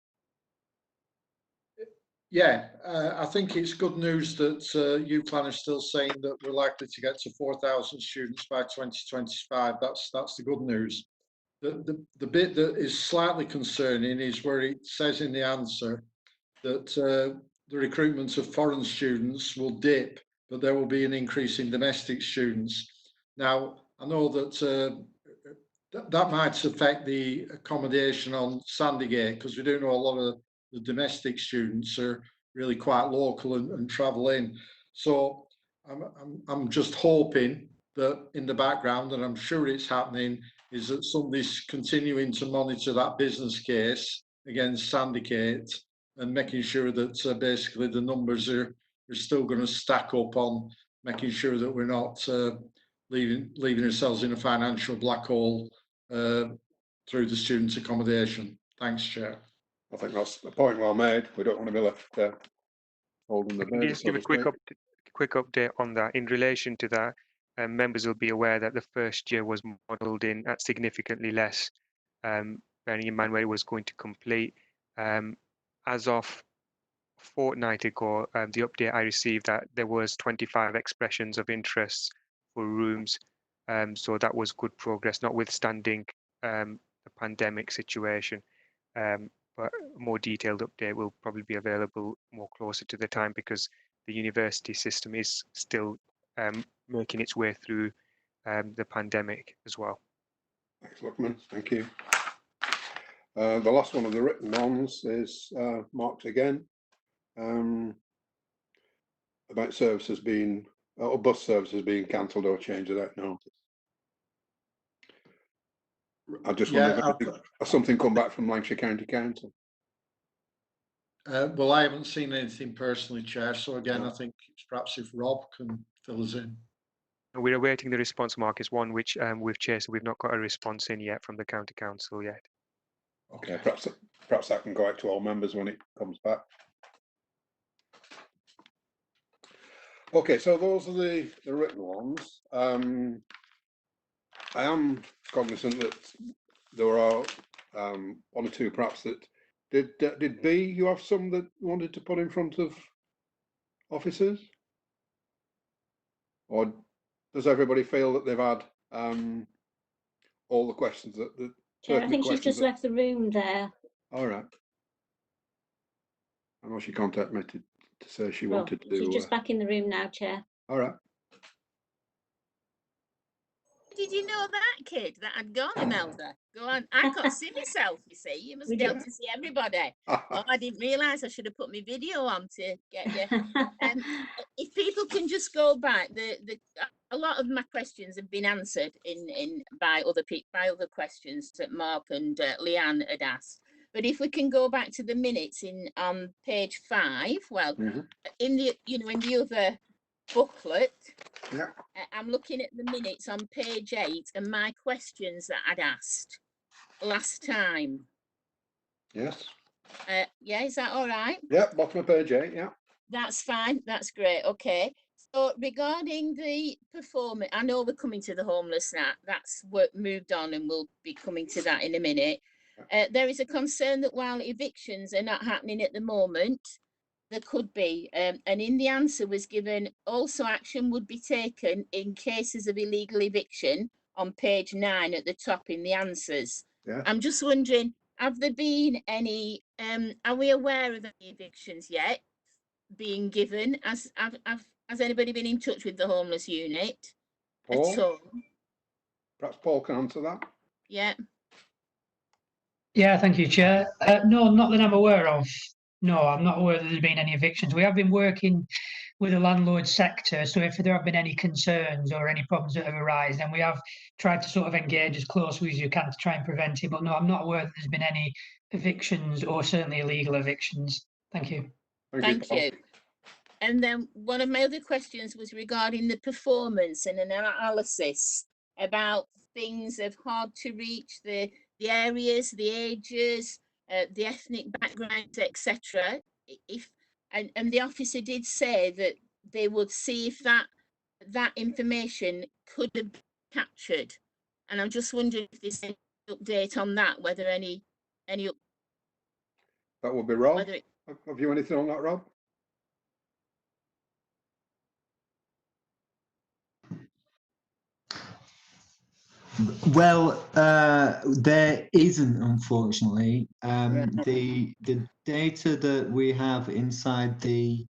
Yeah, I think it's good news that UCLAN is still saying that we're likely to get to 4,000 students by 2025. That's the good news. The bit that is slightly concerning is where it says in the answer that the recruitment of foreign students will dip, but there will be an increase in domestic students. Now, I know that that might affect the accommodation on Sandygate, because we do know a lot of the domestic students are really quite local and travel in. So I'm just hoping that in the background, and I'm sure it's happening, is that somebody's continuing to monitor that business case against Sandygate and making sure that basically the numbers are still going to stack up on making sure that we're not leaving ourselves in a financial black hole through the students' accommodation. Thanks, Chair. I think that's a point well made. We don't want to be left holding the bird. Just give a quick update on that. In relation to that, members will be aware that the first year was modelled in at significantly less, bearing in mind where it was going to complete. As of a fortnight ago, the update I received that there was 25 expressions of interest for rooms. So that was good progress, notwithstanding the pandemic situation. But a more detailed update will probably be available more closer to the time, because the university system is still making its way through the pandemic as well. Thanks, Luckman. Thank you. The last one of the written ones is marked again. About services being, or bus services being cancelled or changed without notice. I just wonder if something come back from Lancashire County Council. Well, I haven't seen anything personally, Chair. So again, I think it's perhaps if Rob can fill us in. We're awaiting the response, Mark. Is one which we've chased. We've not got a response in yet from the County Council yet. Okay, perhaps that can go out to all members when it comes back. Okay, so those are the written ones. I am cognizant that there are one or two perhaps that Did B, you have some that you wanted to put in front of officers? Or does everybody feel that they've had all the questions that the Chair, I think she's just left the room there. All right. I know she contacted me to say she Well, wanted to. she's just back in the room now, Chair. All right. Did you know that, kid, that I'd gone, Imelda? Go on. I can't see myself, you see. You must be able to see everybody. Oh, I didn't realise I should have put my video on to get you. If people can just go back, a lot of my questions have been answered by other questions that Mark and Leanne had asked. But if we can go back to the minutes on page 5, well, in the other booklet, yeah, I'm looking at the minutes on page 8 and my questions that I'd asked last time. Yes. Yeah, is that all right? Yeah, bottom of page 8, yeah. That's fine. That's great. Okay. So regarding the performance, I know we're coming to the homeless now. That's what moved on and we'll be coming to that in a minute. There is a concern that while evictions are not happening at the moment, there could be, and in the answer was given, also action would be taken in cases of illegal eviction on page 9 at the top in the answers. Yeah. I'm just wondering, have there been any, are we aware of any evictions yet being given? Has anybody been in touch with the homeless unit Paul? at all? Perhaps Paul can answer that. Yeah. Yeah, thank you, Chair. No, not that I'm aware of. No, I'm not aware that there's been any evictions. We have been working with the landlord sector, so if there have been any concerns or any problems that have arisen, then we have tried to sort of engage as closely as you can to try and prevent it. But no, I'm not aware that there's been any evictions or certainly illegal evictions. Thank you. Thank you. And then one of my other questions was regarding the performance and an analysis about things of hard to reach, the areas, the ages, the ethnic backgrounds, etc. And the officer did say that they would see if that information could have been captured. And I'm just wondering if there's any update on that, whether any that would be Rob. Have you anything on that, Rob? Well, there isn't, unfortunately. The data that we have inside the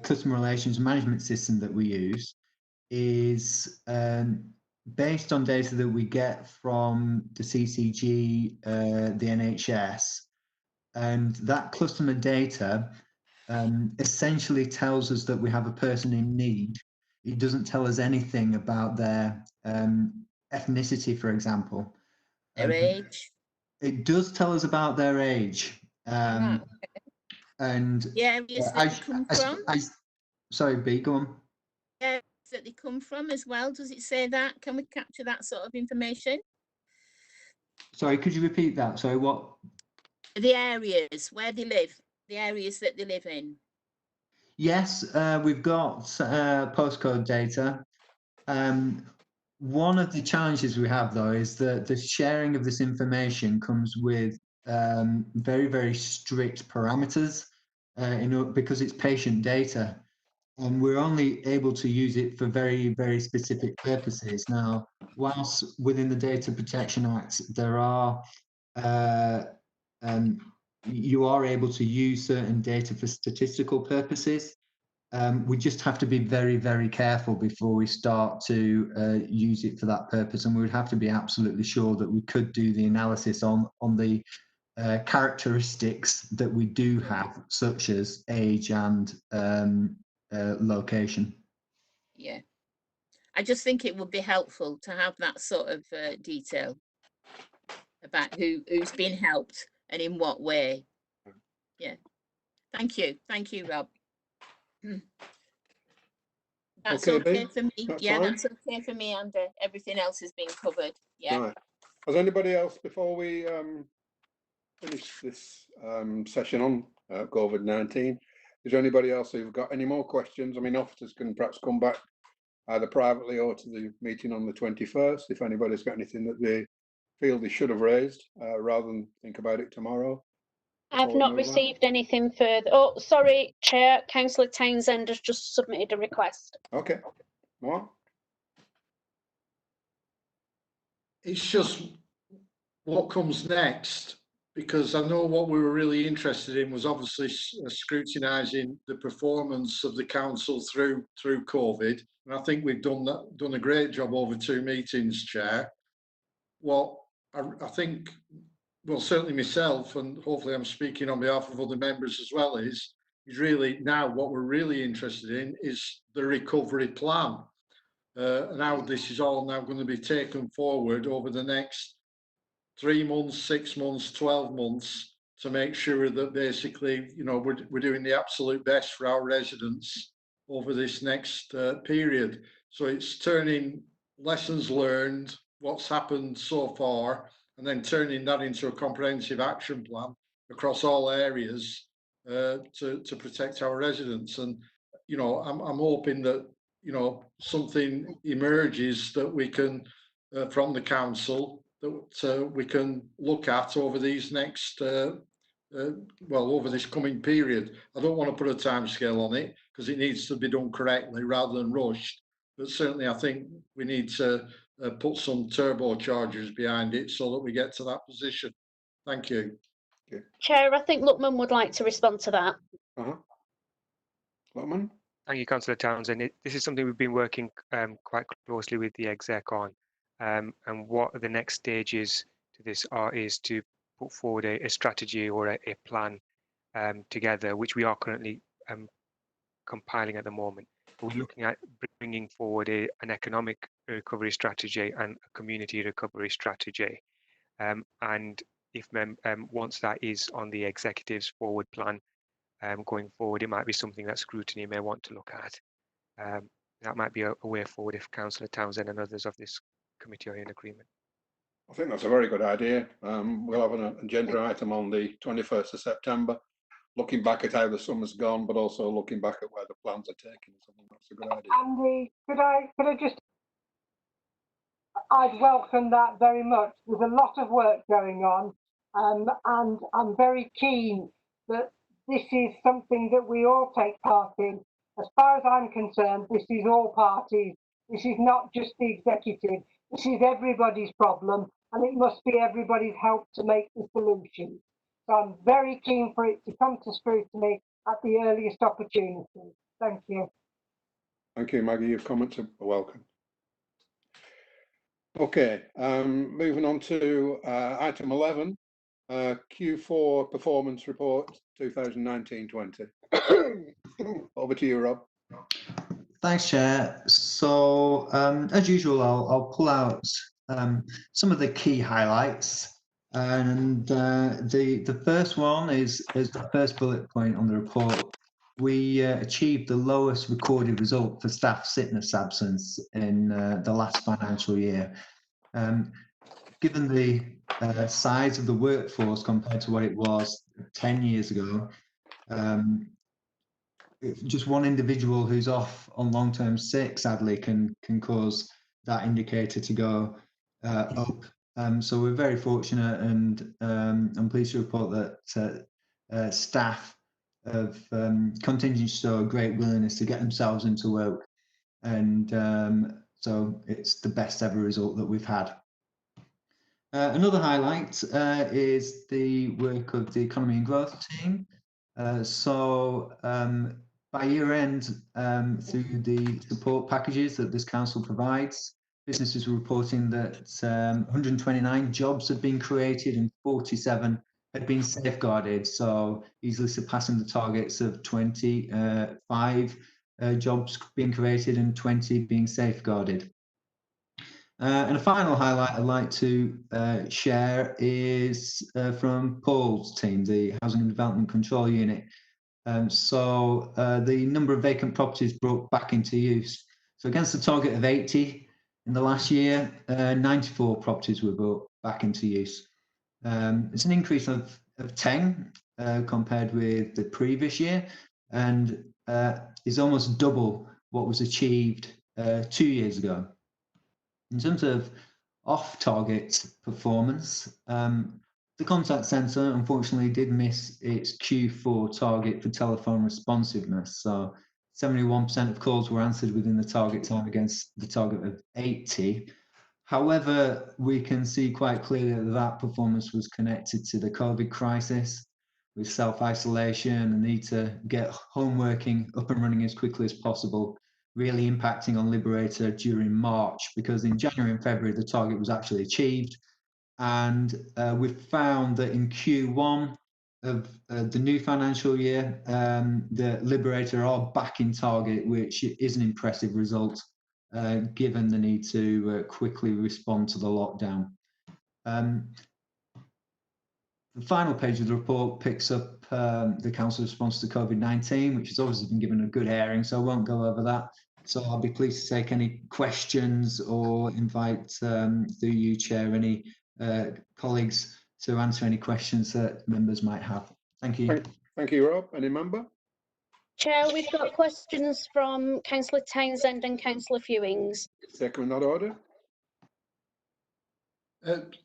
customer relations management system that we use is based on data that we get from the CCG, the NHS, and that customer data essentially tells us that we have a person in need. It doesn't tell us anything about their ethnicity, for example. Their age. It does tell us about their age. And the areas that they come from. Sorry, B, go on. Areas that they come from as well. Does it say that? Can we capture that sort of information? Sorry, could you repeat that? Sorry, what? The areas where they live, the areas that they live in. Yes, we've got postcode data. One of the challenges we have, though, is that the sharing of this information comes with very, very strict parameters because it's patient data. And we're only able to use it for very, very specific purposes. Now, whilst within the Data Protection Act, there are you are able to use certain data for statistical purposes. We just have to be very, very careful before we start to use it for that purpose. And we would have to be absolutely sure that we could do the analysis on the characteristics that we do have, such as age and location. Yeah, I just think it would be helpful to have that sort of detail about who's been helped and in what way. Yeah, thank you, Rob. That's okay for me. That's okay for me, and everything else has been covered. Yeah. Right. Has anybody else, before we finish this session on COVID-19, is there anybody else who've got any more questions? I mean, officers can perhaps come back either privately or to the meeting on the 21st if anybody's got anything that they feel they should have raised rather than think about it tomorrow? I've before we not move on? received anything further. Oh, sorry, Chair, Councillor Townsend has just submitted a request. Okay. What? It's just what comes next, because I know what we were really interested in was obviously scrutinising the performance of the council through COVID, and I think we've done a great job over 2 meetings, Chair. What I think, well, certainly myself, and hopefully I'm speaking on behalf of other members as well, is really now what we're really interested in is the recovery plan, and how this is all now going to be taken forward over the next 3 months, 6 months, 12 months, to make sure that basically, you know, we're doing the absolute best for our residents over this next period. So it's turning lessons learned, what's happened so far, and then turning that into a comprehensive action plan across all areas to protect our residents. And, you know, I'm hoping that, you know, something emerges that we can, from the council, that we can look at over these next, well, over this coming period. I don't want to put a timescale on it because it needs to be done correctly rather than rushed. But certainly, I think we need to put some turbochargers behind it so that we get to that position. Thank you. Okay. Chair, I think Luckman would like to respond to that. Luckman? Thank you, Councillor Townsend. This is something we've been working quite closely with the exec on, and what the next stages to this is to put forward a strategy or a plan together, which we are currently compiling at the moment. We're looking at bringing forward an economic recovery strategy and a community recovery strategy, and if once that is on the executive's forward plan, going forward, it might be something that Scrutiny may want to look at. That might be a way forward if Councillor Townsend and others of this committee are in agreement. I think that's a very good idea. We'll have an agenda item on the 21st of September, looking back at how the summer's gone, but also looking back at where the plans are taking us. I think that's a good idea. Andy, could I just, I'd welcome that very much. There's a lot of work going on, and I'm very keen that this is something that we all take part in. As far as I'm concerned, this is all parties. This is not just the executive. This is everybody's problem, and it must be everybody's help to make the solution. So I'm very keen for it to come to scrutiny at the earliest opportunity. Thank you. Thank you, Maggie. Your comments are welcome. Okay, moving on to item 11, Q4 Performance Report 2019-20. Over to you, Rob. Thanks, Chair. So, as usual, I'll pull out some of the key highlights. And the first one is the first bullet point on the report. We achieved the lowest recorded result for staff sickness absence in the last financial year. Given the size of the workforce compared to what it was 10 years ago, just one individual who's off on long-term sick, sadly, can cause that indicator to go up. So we're very fortunate, and I'm pleased to report that staff have continued to show a great willingness to get themselves into work, and so it's the best ever result that we've had. Another highlight is the work of the Economy and Growth team. So by year end, through the support packages that this council provides, businesses are reporting that 129 jobs have been created and 47 had been safeguarded, so easily surpassing the targets of 25 jobs being created and 20 being safeguarded. And a final highlight I'd like to share is from Paul's team, the Housing and Development Control Unit. So the number of vacant properties brought back into use. So against the target of 80 in the last year, 94 properties were brought back into use. It's an increase of 10 compared with the previous year, and is almost double what was achieved 2 years ago. In terms of off-target performance. The contact centre unfortunately did miss its Q4 target for telephone responsiveness. So 71% of calls were answered within the target time against the target of 80. However, we can see quite clearly that that performance was connected to the COVID crisis, with self-isolation and need to get home working up and running as quickly as possible, really impacting on Liberator during March, because in January and February, the target was actually achieved. And we've found that in Q1 of the new financial year, the Liberator are back in target, which is an impressive result, given the need to quickly respond to the lockdown. The final page of the report picks up the council response to COVID-19, which has obviously been given a good airing, so I won't go over that. So I'll be pleased to take any questions or invite through you, Chair, any colleagues to answer any questions that members might have. Thank you. Thank you, Rob. Any member? Chair, we've got questions from Councillor Townsend and Councillor Fewings. Take them in that order.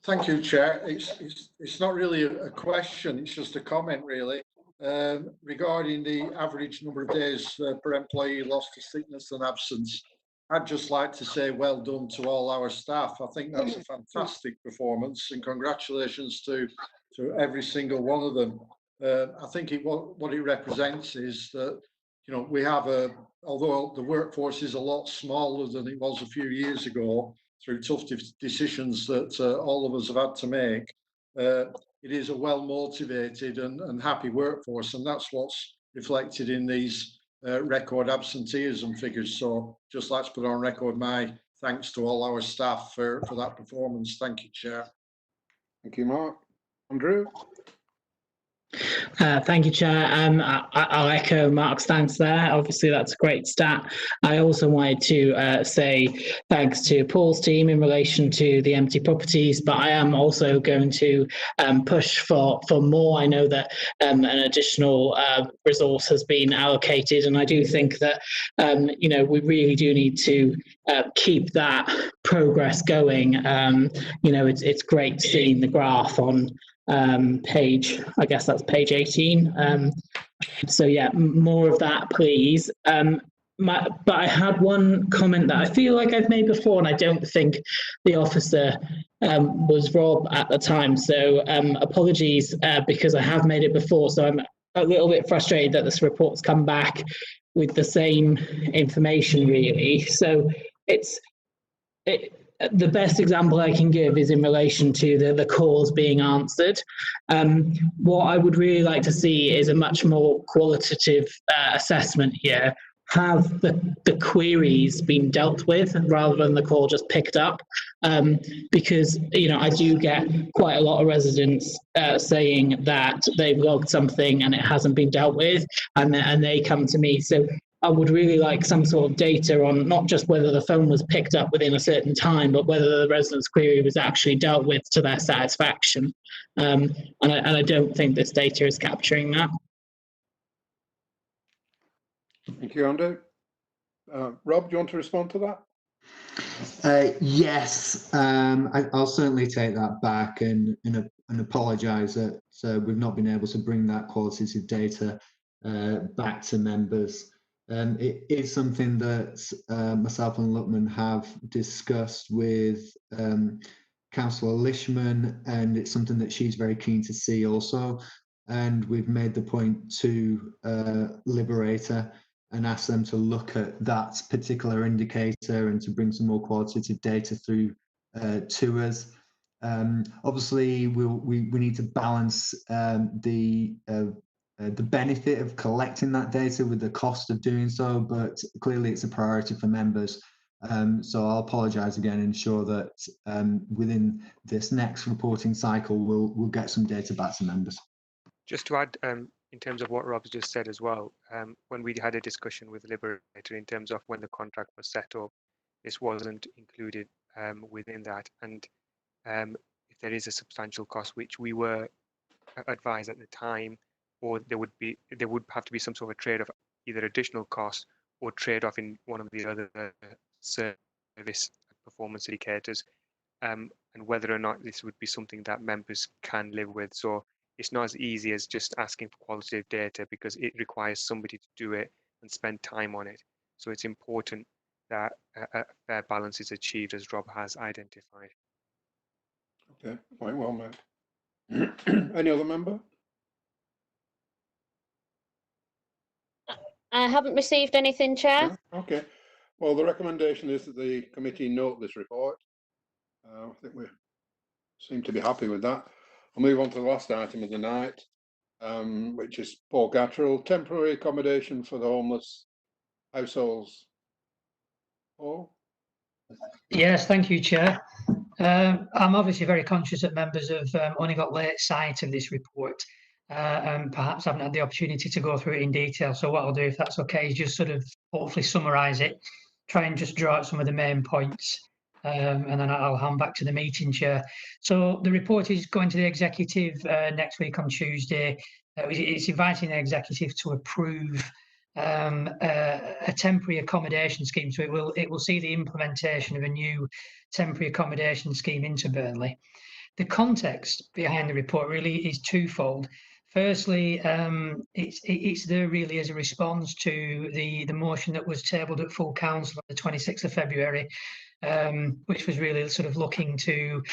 Thank you, Chair. It's not really a question, it's just a comment, really, regarding the average number of days per employee lost to sickness and absence. I'd just like to say well done to all our staff. I think that's a fantastic performance, and congratulations to every single one of them. I think what it represents is that, you know, we have although the workforce is a lot smaller than it was a few years ago, through tough decisions that all of us have had to make, it is a well-motivated and happy workforce, and that's what's reflected in these record absenteeism figures. So just like to put on record my thanks to all our staff for that performance. Thank you, Chair. Thank you, Mark. Andrew? Thank you, Chair. I'll echo Mark's thanks there. Obviously, that's a great stat. I also wanted to say thanks to Paul's team in relation to the empty properties, but I am also going to push for more. I know that an additional resource has been allocated, and I do think that you know, we really do need to keep that progress going. You know, it's great seeing the graph on page, I guess that's page 18. So yeah, more of that, please. But I had one comment that I feel like I've made before, and I don't think the officer was Rob at the time. So apologies because I have made it before. So I'm a little bit frustrated that this report's come back with the same information, really. So the best example I can give is in relation to the calls being answered. What I would really like to see is a much more qualitative assessment here. Have the queries been dealt with rather than the call just picked up? Because, you know, I do get quite a lot of residents saying that they've logged something and it hasn't been dealt with, and they come to me. So I would really like some sort of data on not just whether the phone was picked up within a certain time, but whether the resident's query was actually dealt with to their satisfaction. And I don't think this data is capturing that. Thank you, Andrew. Rob, do you want to respond to that? Yes, I'll certainly take that back and apologise that we've not been able to bring that qualitative data back to members. It is something that myself and Luckman have discussed with Councillor Lishman, and it's something that she's very keen to see also. And we've made the point to Liberator and asked them to look at that particular indicator and to bring some more qualitative data through to us. Obviously, we need to balance the benefit of collecting that data with the cost of doing so, but clearly it's a priority for members. So I'll apologise again and ensure that within this next reporting cycle, we'll get some data back to members. Just to add, in terms of what Rob's just said as well, when we had a discussion with Liberator in terms of when the contract was set up, this wasn't included within that. And if there is a substantial cost, which we were advised at the time, or there would have to be some sort of trade-off, either additional cost or trade-off in one of the other service performance indicators. and whether or not this would be something that members can live with. So it's not as easy as just asking for qualitative data, because it requires somebody to do it and spend time on it. So it's important that a fair balance is achieved, as Rob has identified. Okay, point well made. Any other member? I haven't received anything, Chair. No? Okay. Well, the recommendation is that the committee note this report. I think we seem to be happy with that. I'll move on to the last item of the night, which is Paul Gattrell, temporary accommodation for the homeless households. Paul? Yes, thank you, Chair. I'm obviously very conscious that members have only got late sight of this report and perhaps haven't had the opportunity to go through it in detail. So what I'll do, if that's okay, is just sort of hopefully summarise it, try and just draw out some of the main points, and then I'll hand back to the meeting chair. So the report is going to the executive next week on Tuesday. It's inviting the executive to approve a temporary accommodation scheme. So it will see the implementation of a new temporary accommodation scheme into Burnley. The context behind the report really is twofold. Firstly, it's there really as a response to the motion that was tabled at full council on the 26th of February, which was really sort of looking to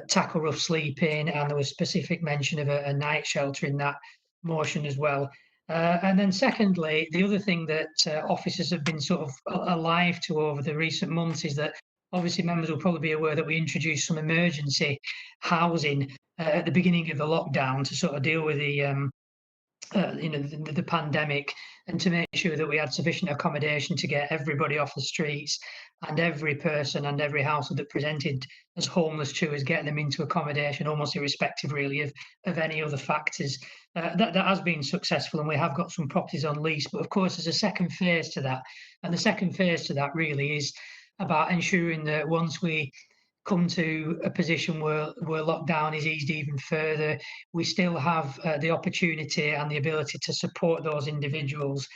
tackle rough sleeping, and there was specific mention of a night shelter in that motion as well. And then secondly, the other thing that officers have been sort of alive to over the recent months is that obviously members will probably be aware that we introduced some emergency housing at the beginning of the lockdown to sort of deal with the the pandemic, and to make sure that we had sufficient accommodation to get everybody off the streets, and every person and every household that presented as homeless to us, get them into accommodation, almost irrespective really of any other factors. That has been successful, and we have got some properties on lease. But of course, there's a second phase to that, and the second phase to that really is about ensuring that once we come to a position where lockdown is eased even further, we still have the opportunity and the ability to support those individuals.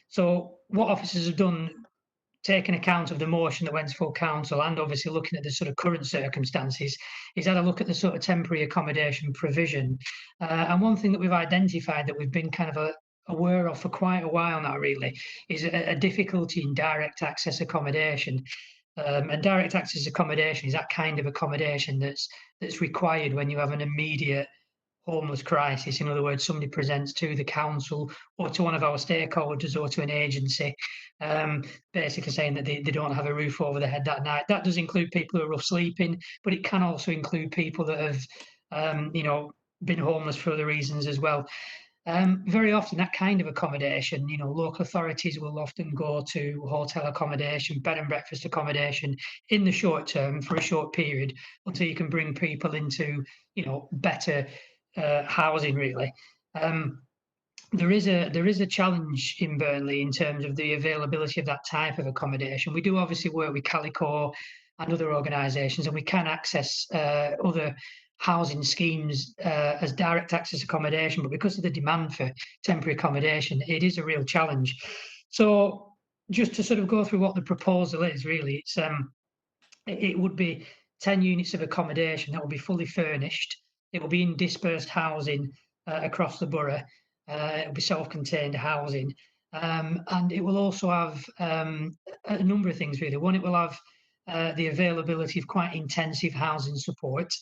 So what officers have done, taking account of the motion that went to full council, and obviously looking at the sort of current circumstances, is had a look at the sort of temporary accommodation provision. And one thing that we've identified that we've been kind of aware of for quite a while now really is a difficulty in direct access accommodation. And direct access accommodation is that kind of accommodation that's required when you have an immediate homeless crisis. In other words, somebody presents to the council or to one of our stakeholders or to an agency, basically saying that they don't have a roof over their head that night. That does include people who are rough sleeping, but it can also include people that have, been homeless for other reasons as well. Very often that kind of accommodation, local authorities will often go to hotel accommodation, bed and breakfast accommodation in the short term for a short period until you can bring people into, better housing really. There is a challenge in Burnley in terms of the availability of that type of accommodation. We do obviously work with Calico and other organisations, and we can access other housing schemes as direct access accommodation, but because of the demand for temporary accommodation, it is a real challenge. So just to sort of go through what the proposal is really, it would be 10 units of accommodation that will be fully furnished. It will be in dispersed housing across the borough. It will be self-contained housing, and it will also have a number of things really. One, it will have the availability of quite intensive housing support.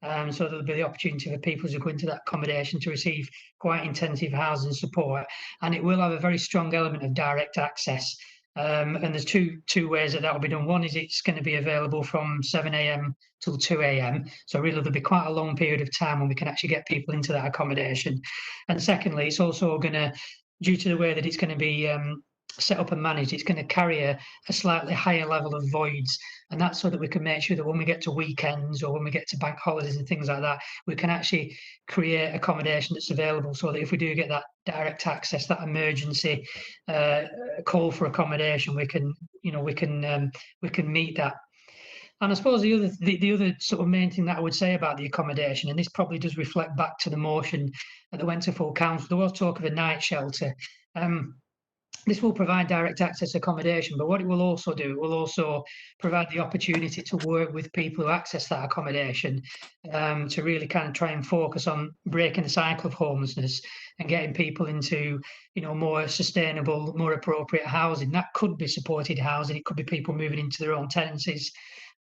So there'll be the opportunity for people who go into that accommodation to receive quite intensive housing support, and it will have a very strong element of direct access. And there's two ways that will be done. One is it's going to be available from 7 a.m. till 2 a.m. So really there'll be quite a long period of time when we can actually get people into that accommodation. And secondly, it's also going to, due to the way that it's going to be set up and managed, it's going to carry a slightly higher level of voids, and that's so that we can make sure that when we get to weekends or when we get to bank holidays and things like that, we can actually create accommodation that's available, so that if we do get that direct access, that emergency call for accommodation, we can meet that. And I suppose the other sort of main thing that I would say about the accommodation, and this probably does reflect back to the motion that went to full council, there was talk of a night shelter. this will provide direct access accommodation, but what it will also do, it will also provide the opportunity to work with people who access that accommodation to really kind of try and focus on breaking the cycle of homelessness and getting people into, you know, more sustainable, more appropriate housing. That could be supported housing. It could be people moving into their own tenancies.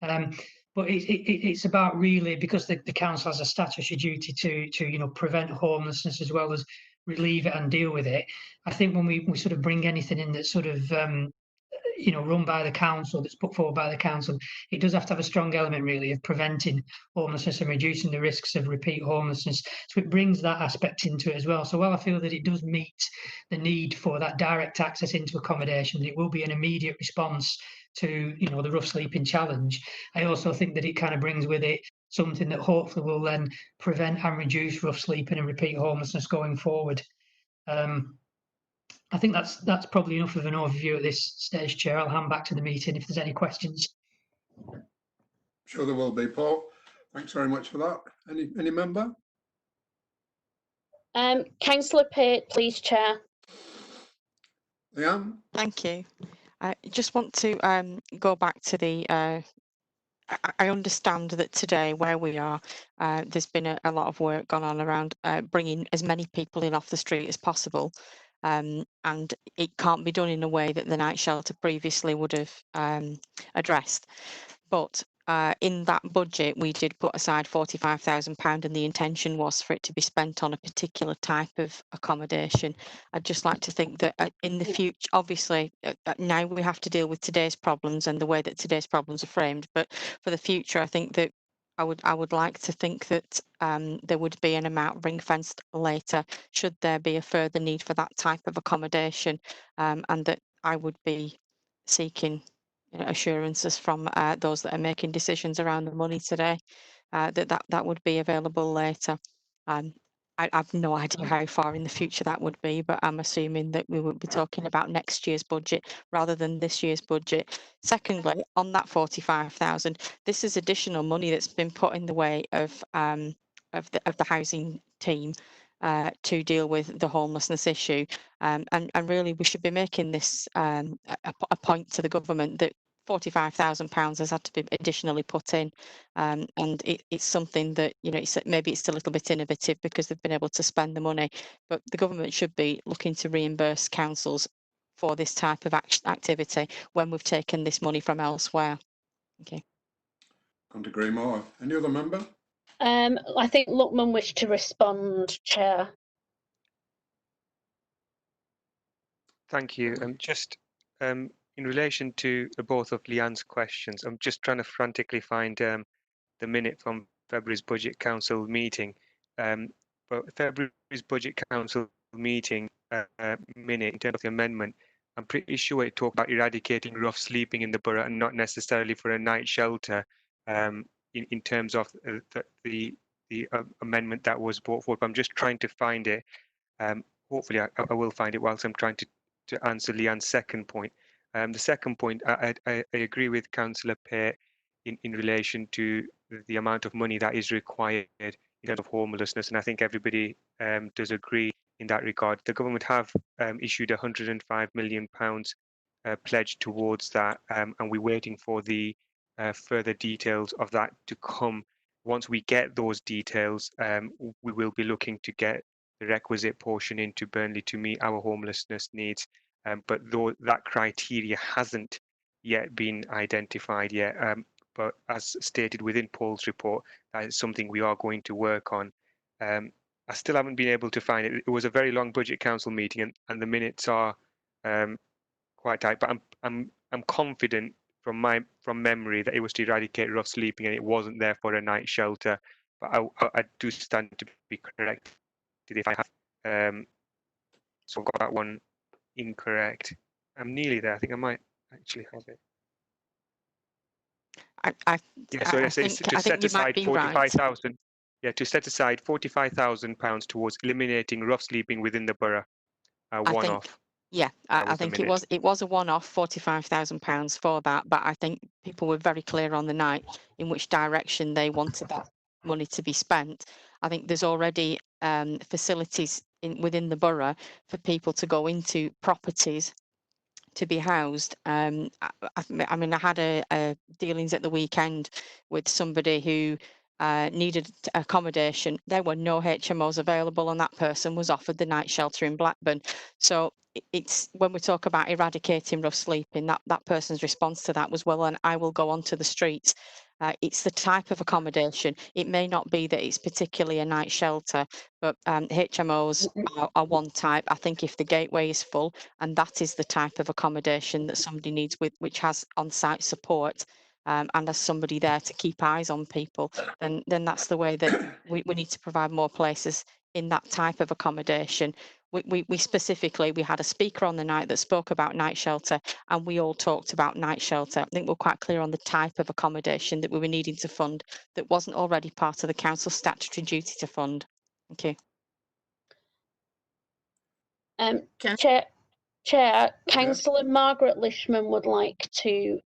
But it's about really, because the council has a statutory duty to you know, prevent homelessness as well as relieve it and deal with it. I think when we sort of bring anything in that's sort of you know, run by the council, that's put forward by the council, it does have to have a strong element really of preventing homelessness and reducing the risks of repeat homelessness. So it brings that aspect into it as well. So while I feel that it does meet the need for that direct access into accommodation, it will be an immediate response to, you know, the rough sleeping challenge, I also think that it kind of brings with it something that hopefully will then prevent and reduce rough sleeping and repeat homelessness going forward. I think that's probably enough of an overview at this stage, Chair. I'll hand back to the meeting if there's any questions. Sure there will be, Paul. Thanks very much for that. Any member? Councillor Pate, please, Chair. Leanne? Thank you. I just want to go back to the I understand that today where we are, there's been a lot of work gone on around bringing as many people in off the street as possible. And it can't be done in a way that the night shelter previously would have addressed. But in that budget, we did put aside £45,000 and the intention was for it to be spent on a particular type of accommodation. I'd just like to think that in the future, obviously, now we have to deal with today's problems and the way that today's problems are framed. But for the future, I think that I would like to think that there would be an amount ring fenced later should there be a further need for that type of accommodation, and that I would be seeking assurances from those that are making decisions around the money today, that would be available later. I have no idea how far in the future that would be, but I'm assuming that we would be talking about next year's budget rather than this year's budget. Secondly, on that 45,000, this is additional money that's been put in the way of the housing team to deal with the homelessness issue, and really we should be making this a point to the government that £45,000 has had to be additionally put in, and it's something that, you know, maybe it's a little bit innovative because they've been able to spend the money, but the government should be looking to reimburse councils for this type of activity when we've taken this money from elsewhere. Thank you. Couldn't agree more. Any other member? I think Luckman wished to respond, Chair. Thank you. Just in relation to both of Leanne's questions, I'm just trying to frantically find the minute from February's Budget Council meeting. But February's Budget Council meeting minute in terms of the amendment, I'm pretty sure it talked about eradicating rough sleeping in the borough and not necessarily for a night shelter. In terms of the amendment that was brought forward, but I'm just trying to find it. Hopefully, I will find it whilst I'm trying to answer Leanne's second point. The second point, I agree with Councillor Pate in relation to the amount of money that is required in terms of homelessness, and I think everybody does agree in that regard. The government have issued £105 million pledge towards that, and we're waiting for the further details of that to come. Once we get those details, we will be looking to get the requisite portion into Burnley to meet our homelessness needs. But though that criteria hasn't yet been identified yet, but as stated within Paul's report, that is something we are going to work on. I still haven't been able to find it. It was a very long Budget Council meeting, and the minutes are quite tight. But I'm confident from memory that it was to eradicate rough sleeping, and it wasn't there for a night shelter. But I do stand to be corrected if I have. So I've got that one incorrect. I'm nearly there. I think I might actually have it. To set aside 45,000. Yeah, to set aside £45,000 towards eliminating rough sleeping within the borough. One-off. Yeah, I think it was a one-off, £45,000 for that, but I think people were very clear on the night in which direction they wanted that money to be spent. I think there's already facilities within the borough for people to go into properties to be housed. I mean, I had a dealings at the weekend with somebody who needed accommodation. There were no HMOs available, and that person was offered the night shelter in Blackburn. So it's when we talk about eradicating rough sleeping, that person's response to that was, well, and I will go onto the streets. It's the type of accommodation. It may not be that it's particularly a night shelter, but HMOs are one type. I think if the gateway is full and that is the type of accommodation that somebody needs, which has on-site support and has somebody there to keep eyes on people, then that's the way that we need to provide more places in that type of accommodation. We specifically, we had a speaker on the night that spoke about night shelter, and we all talked about night shelter. I think we're quite clear on the type of accommodation that we were needing to fund that wasn't already part of the council's statutory duty to fund. Thank you. Chair, Councillor Margaret Lishman would like to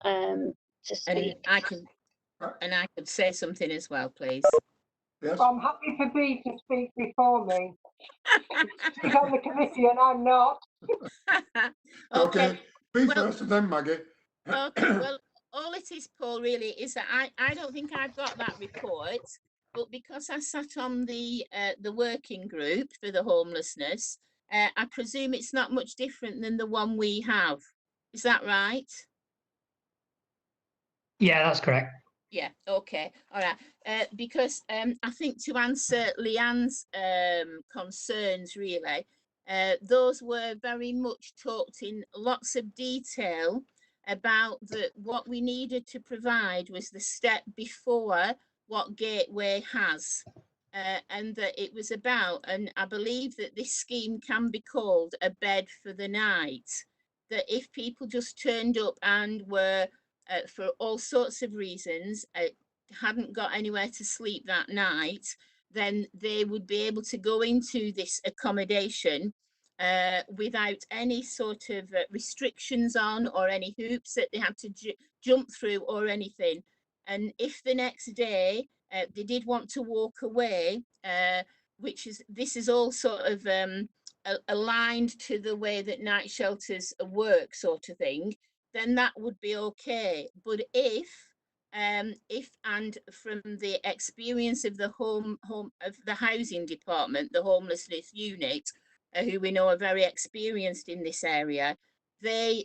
speak. And I could say something as well, please. Yes. I'm happy for Bea to speak before me. She's on the committee and I'm not. Okay, Bea first and then Maggie. Okay, well, all it is, Paul, really, is that I don't think I've got that report, but because I sat on the working group for the homelessness, I presume it's not much different than the one we have. Is that right? Yeah, that's correct. Yeah, okay, all right. Because I think to answer Leanne's concerns, really, those were very much talked in lots of detail about what we needed to provide was the step before what Gateway has. And that it was about, and I believe that this scheme can be called a bed for the night, that if people just turned up and were for all sorts of reasons, hadn't got anywhere to sleep that night, then they would be able to go into this accommodation without any sort of restrictions on or any hoops that they had to jump through or anything. And if the next day they did want to walk away, this is all sort of aligned to the way that night shelters work, sort of thing, then that would be okay. But if and from the experience of the housing department, the homelessness unit, who we know are very experienced in this area, they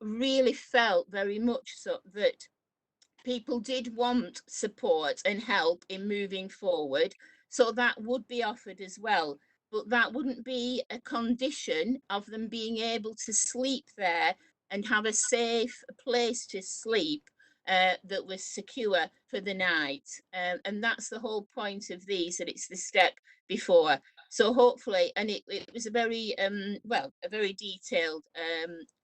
really felt very much so that people did want support and help in moving forward, so that would be offered as well. But that wouldn't be a condition of them being able to sleep there and have a safe place to sleep that was secure for the night. And that's the whole point of these, that it's the step before. So hopefully, and it was a very, a very detailed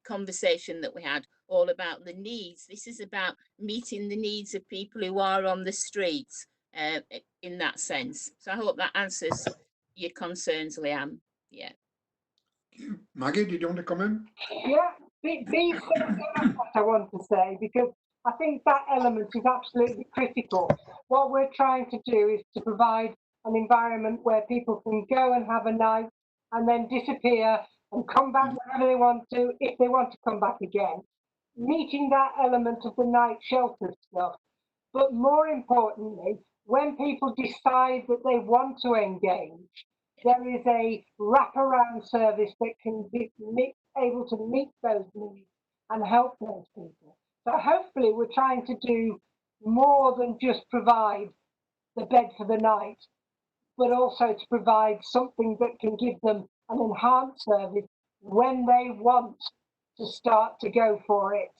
conversation that we had all about the needs. This is about meeting the needs of people who are on the streets in that sense. So I hope that answers your concerns, Leanne. Yeah. Maggie, did you want to come in? Yeah, Bea said what I want to say, because I think that element is absolutely critical. What we're trying to do is to provide an environment where people can go and have a night and then disappear and come back whenever they want to, if they want to come back again. Meeting that element of the night shelter stuff. But more importantly, when people decide that they want to engage, there is a wraparound service that can be able to meet those needs and help those people. So hopefully we're trying to do more than just provide the bed for the night, but also to provide something that can give them an enhanced service when they want to start to go for it,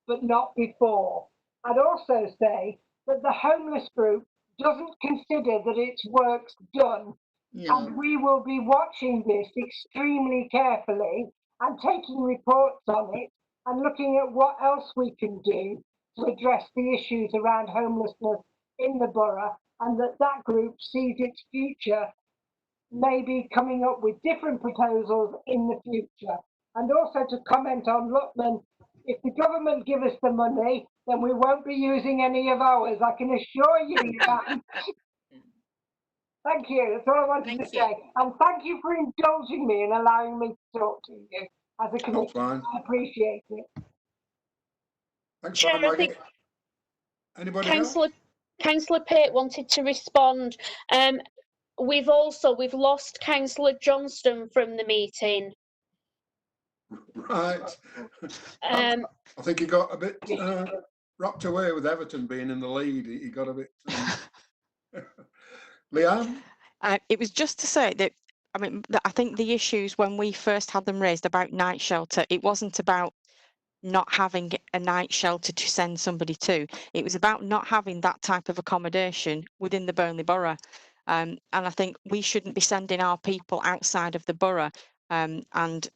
but not before. I'd also say that the homeless group doesn't consider that its work's done. No. And we will be watching this extremely carefully and taking reports on it and looking at what else we can do to address the issues around homelessness in the borough, and that group sees its future maybe coming up with different proposals in the future. And also to comment on Lutman, if the government give us the money, then we won't be using any of ours. I can assure you that. Thank you. That's all I wanted to say. And thank you for indulging me and allowing me to talk to you. as a committee. fine. I appreciate it. Thanks, Chair, I Maggie. think Anybody else? Councillor Pate wanted to respond. We've lost Councillor Johnston from the meeting. Right. Um, I think he got a bit wrapped away with Everton being in the lead. He got a bit. Leanne? It was just to say that, I mean, I think the issues when we first had them raised about night shelter, it wasn't about not having a night shelter to send somebody to. It was about not having that type of accommodation within the Burnley borough. And I think we shouldn't be sending our people outside of the borough. And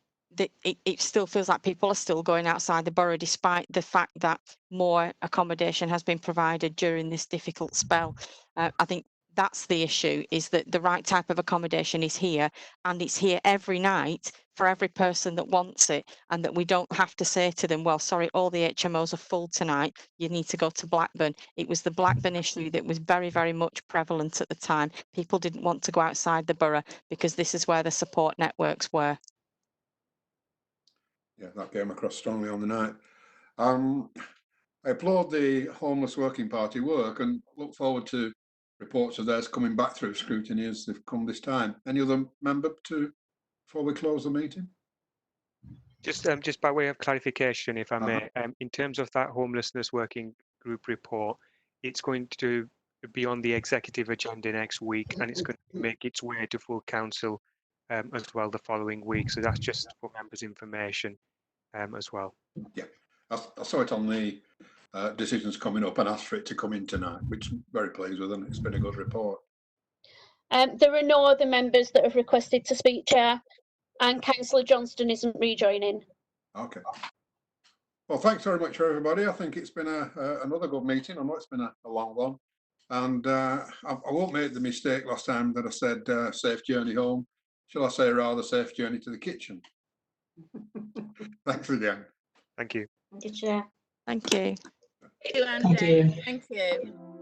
it still feels like people are still going outside the borough, despite the fact that more accommodation has been provided during this difficult spell. I think that's the issue, is that the right type of accommodation is here, and it's here every night for every person that wants it, and that we don't have to say to them, well, sorry, all the HMOs are full tonight, you need to go to Blackburn. It was the Blackburn issue that was very, very much prevalent at the time. People didn't want to go outside the borough because this is where the support networks were. Yeah, that came across strongly on the night. I applaud the Homeless Working Party work and look forward to reports of theirs coming back through scrutiny as they've come this time. Any other member before we close the meeting? Just by way of clarification, if I may, in terms of that homelessness working group report, it's going to be on the executive agenda next week, and it's going to make its way to full council as well the following week. So that's just for members' information as well. Yeah, I saw it on the decisions coming up and asked for it to come in tonight, which I'm very pleased with, and it's been a good report. there are no other members that have requested to speak, Chair, and Councillor Johnston isn't rejoining. Okay. Well, thanks very much for everybody. I think it's been another good meeting. I know it's been a long one, and I won't make the mistake last time that I said safe journey home. Shall I say rather safe journey to the kitchen? Thanks again. Thank you. Thank you, Chair. Thank you. Thank you, Andy. Thank you. Thank you.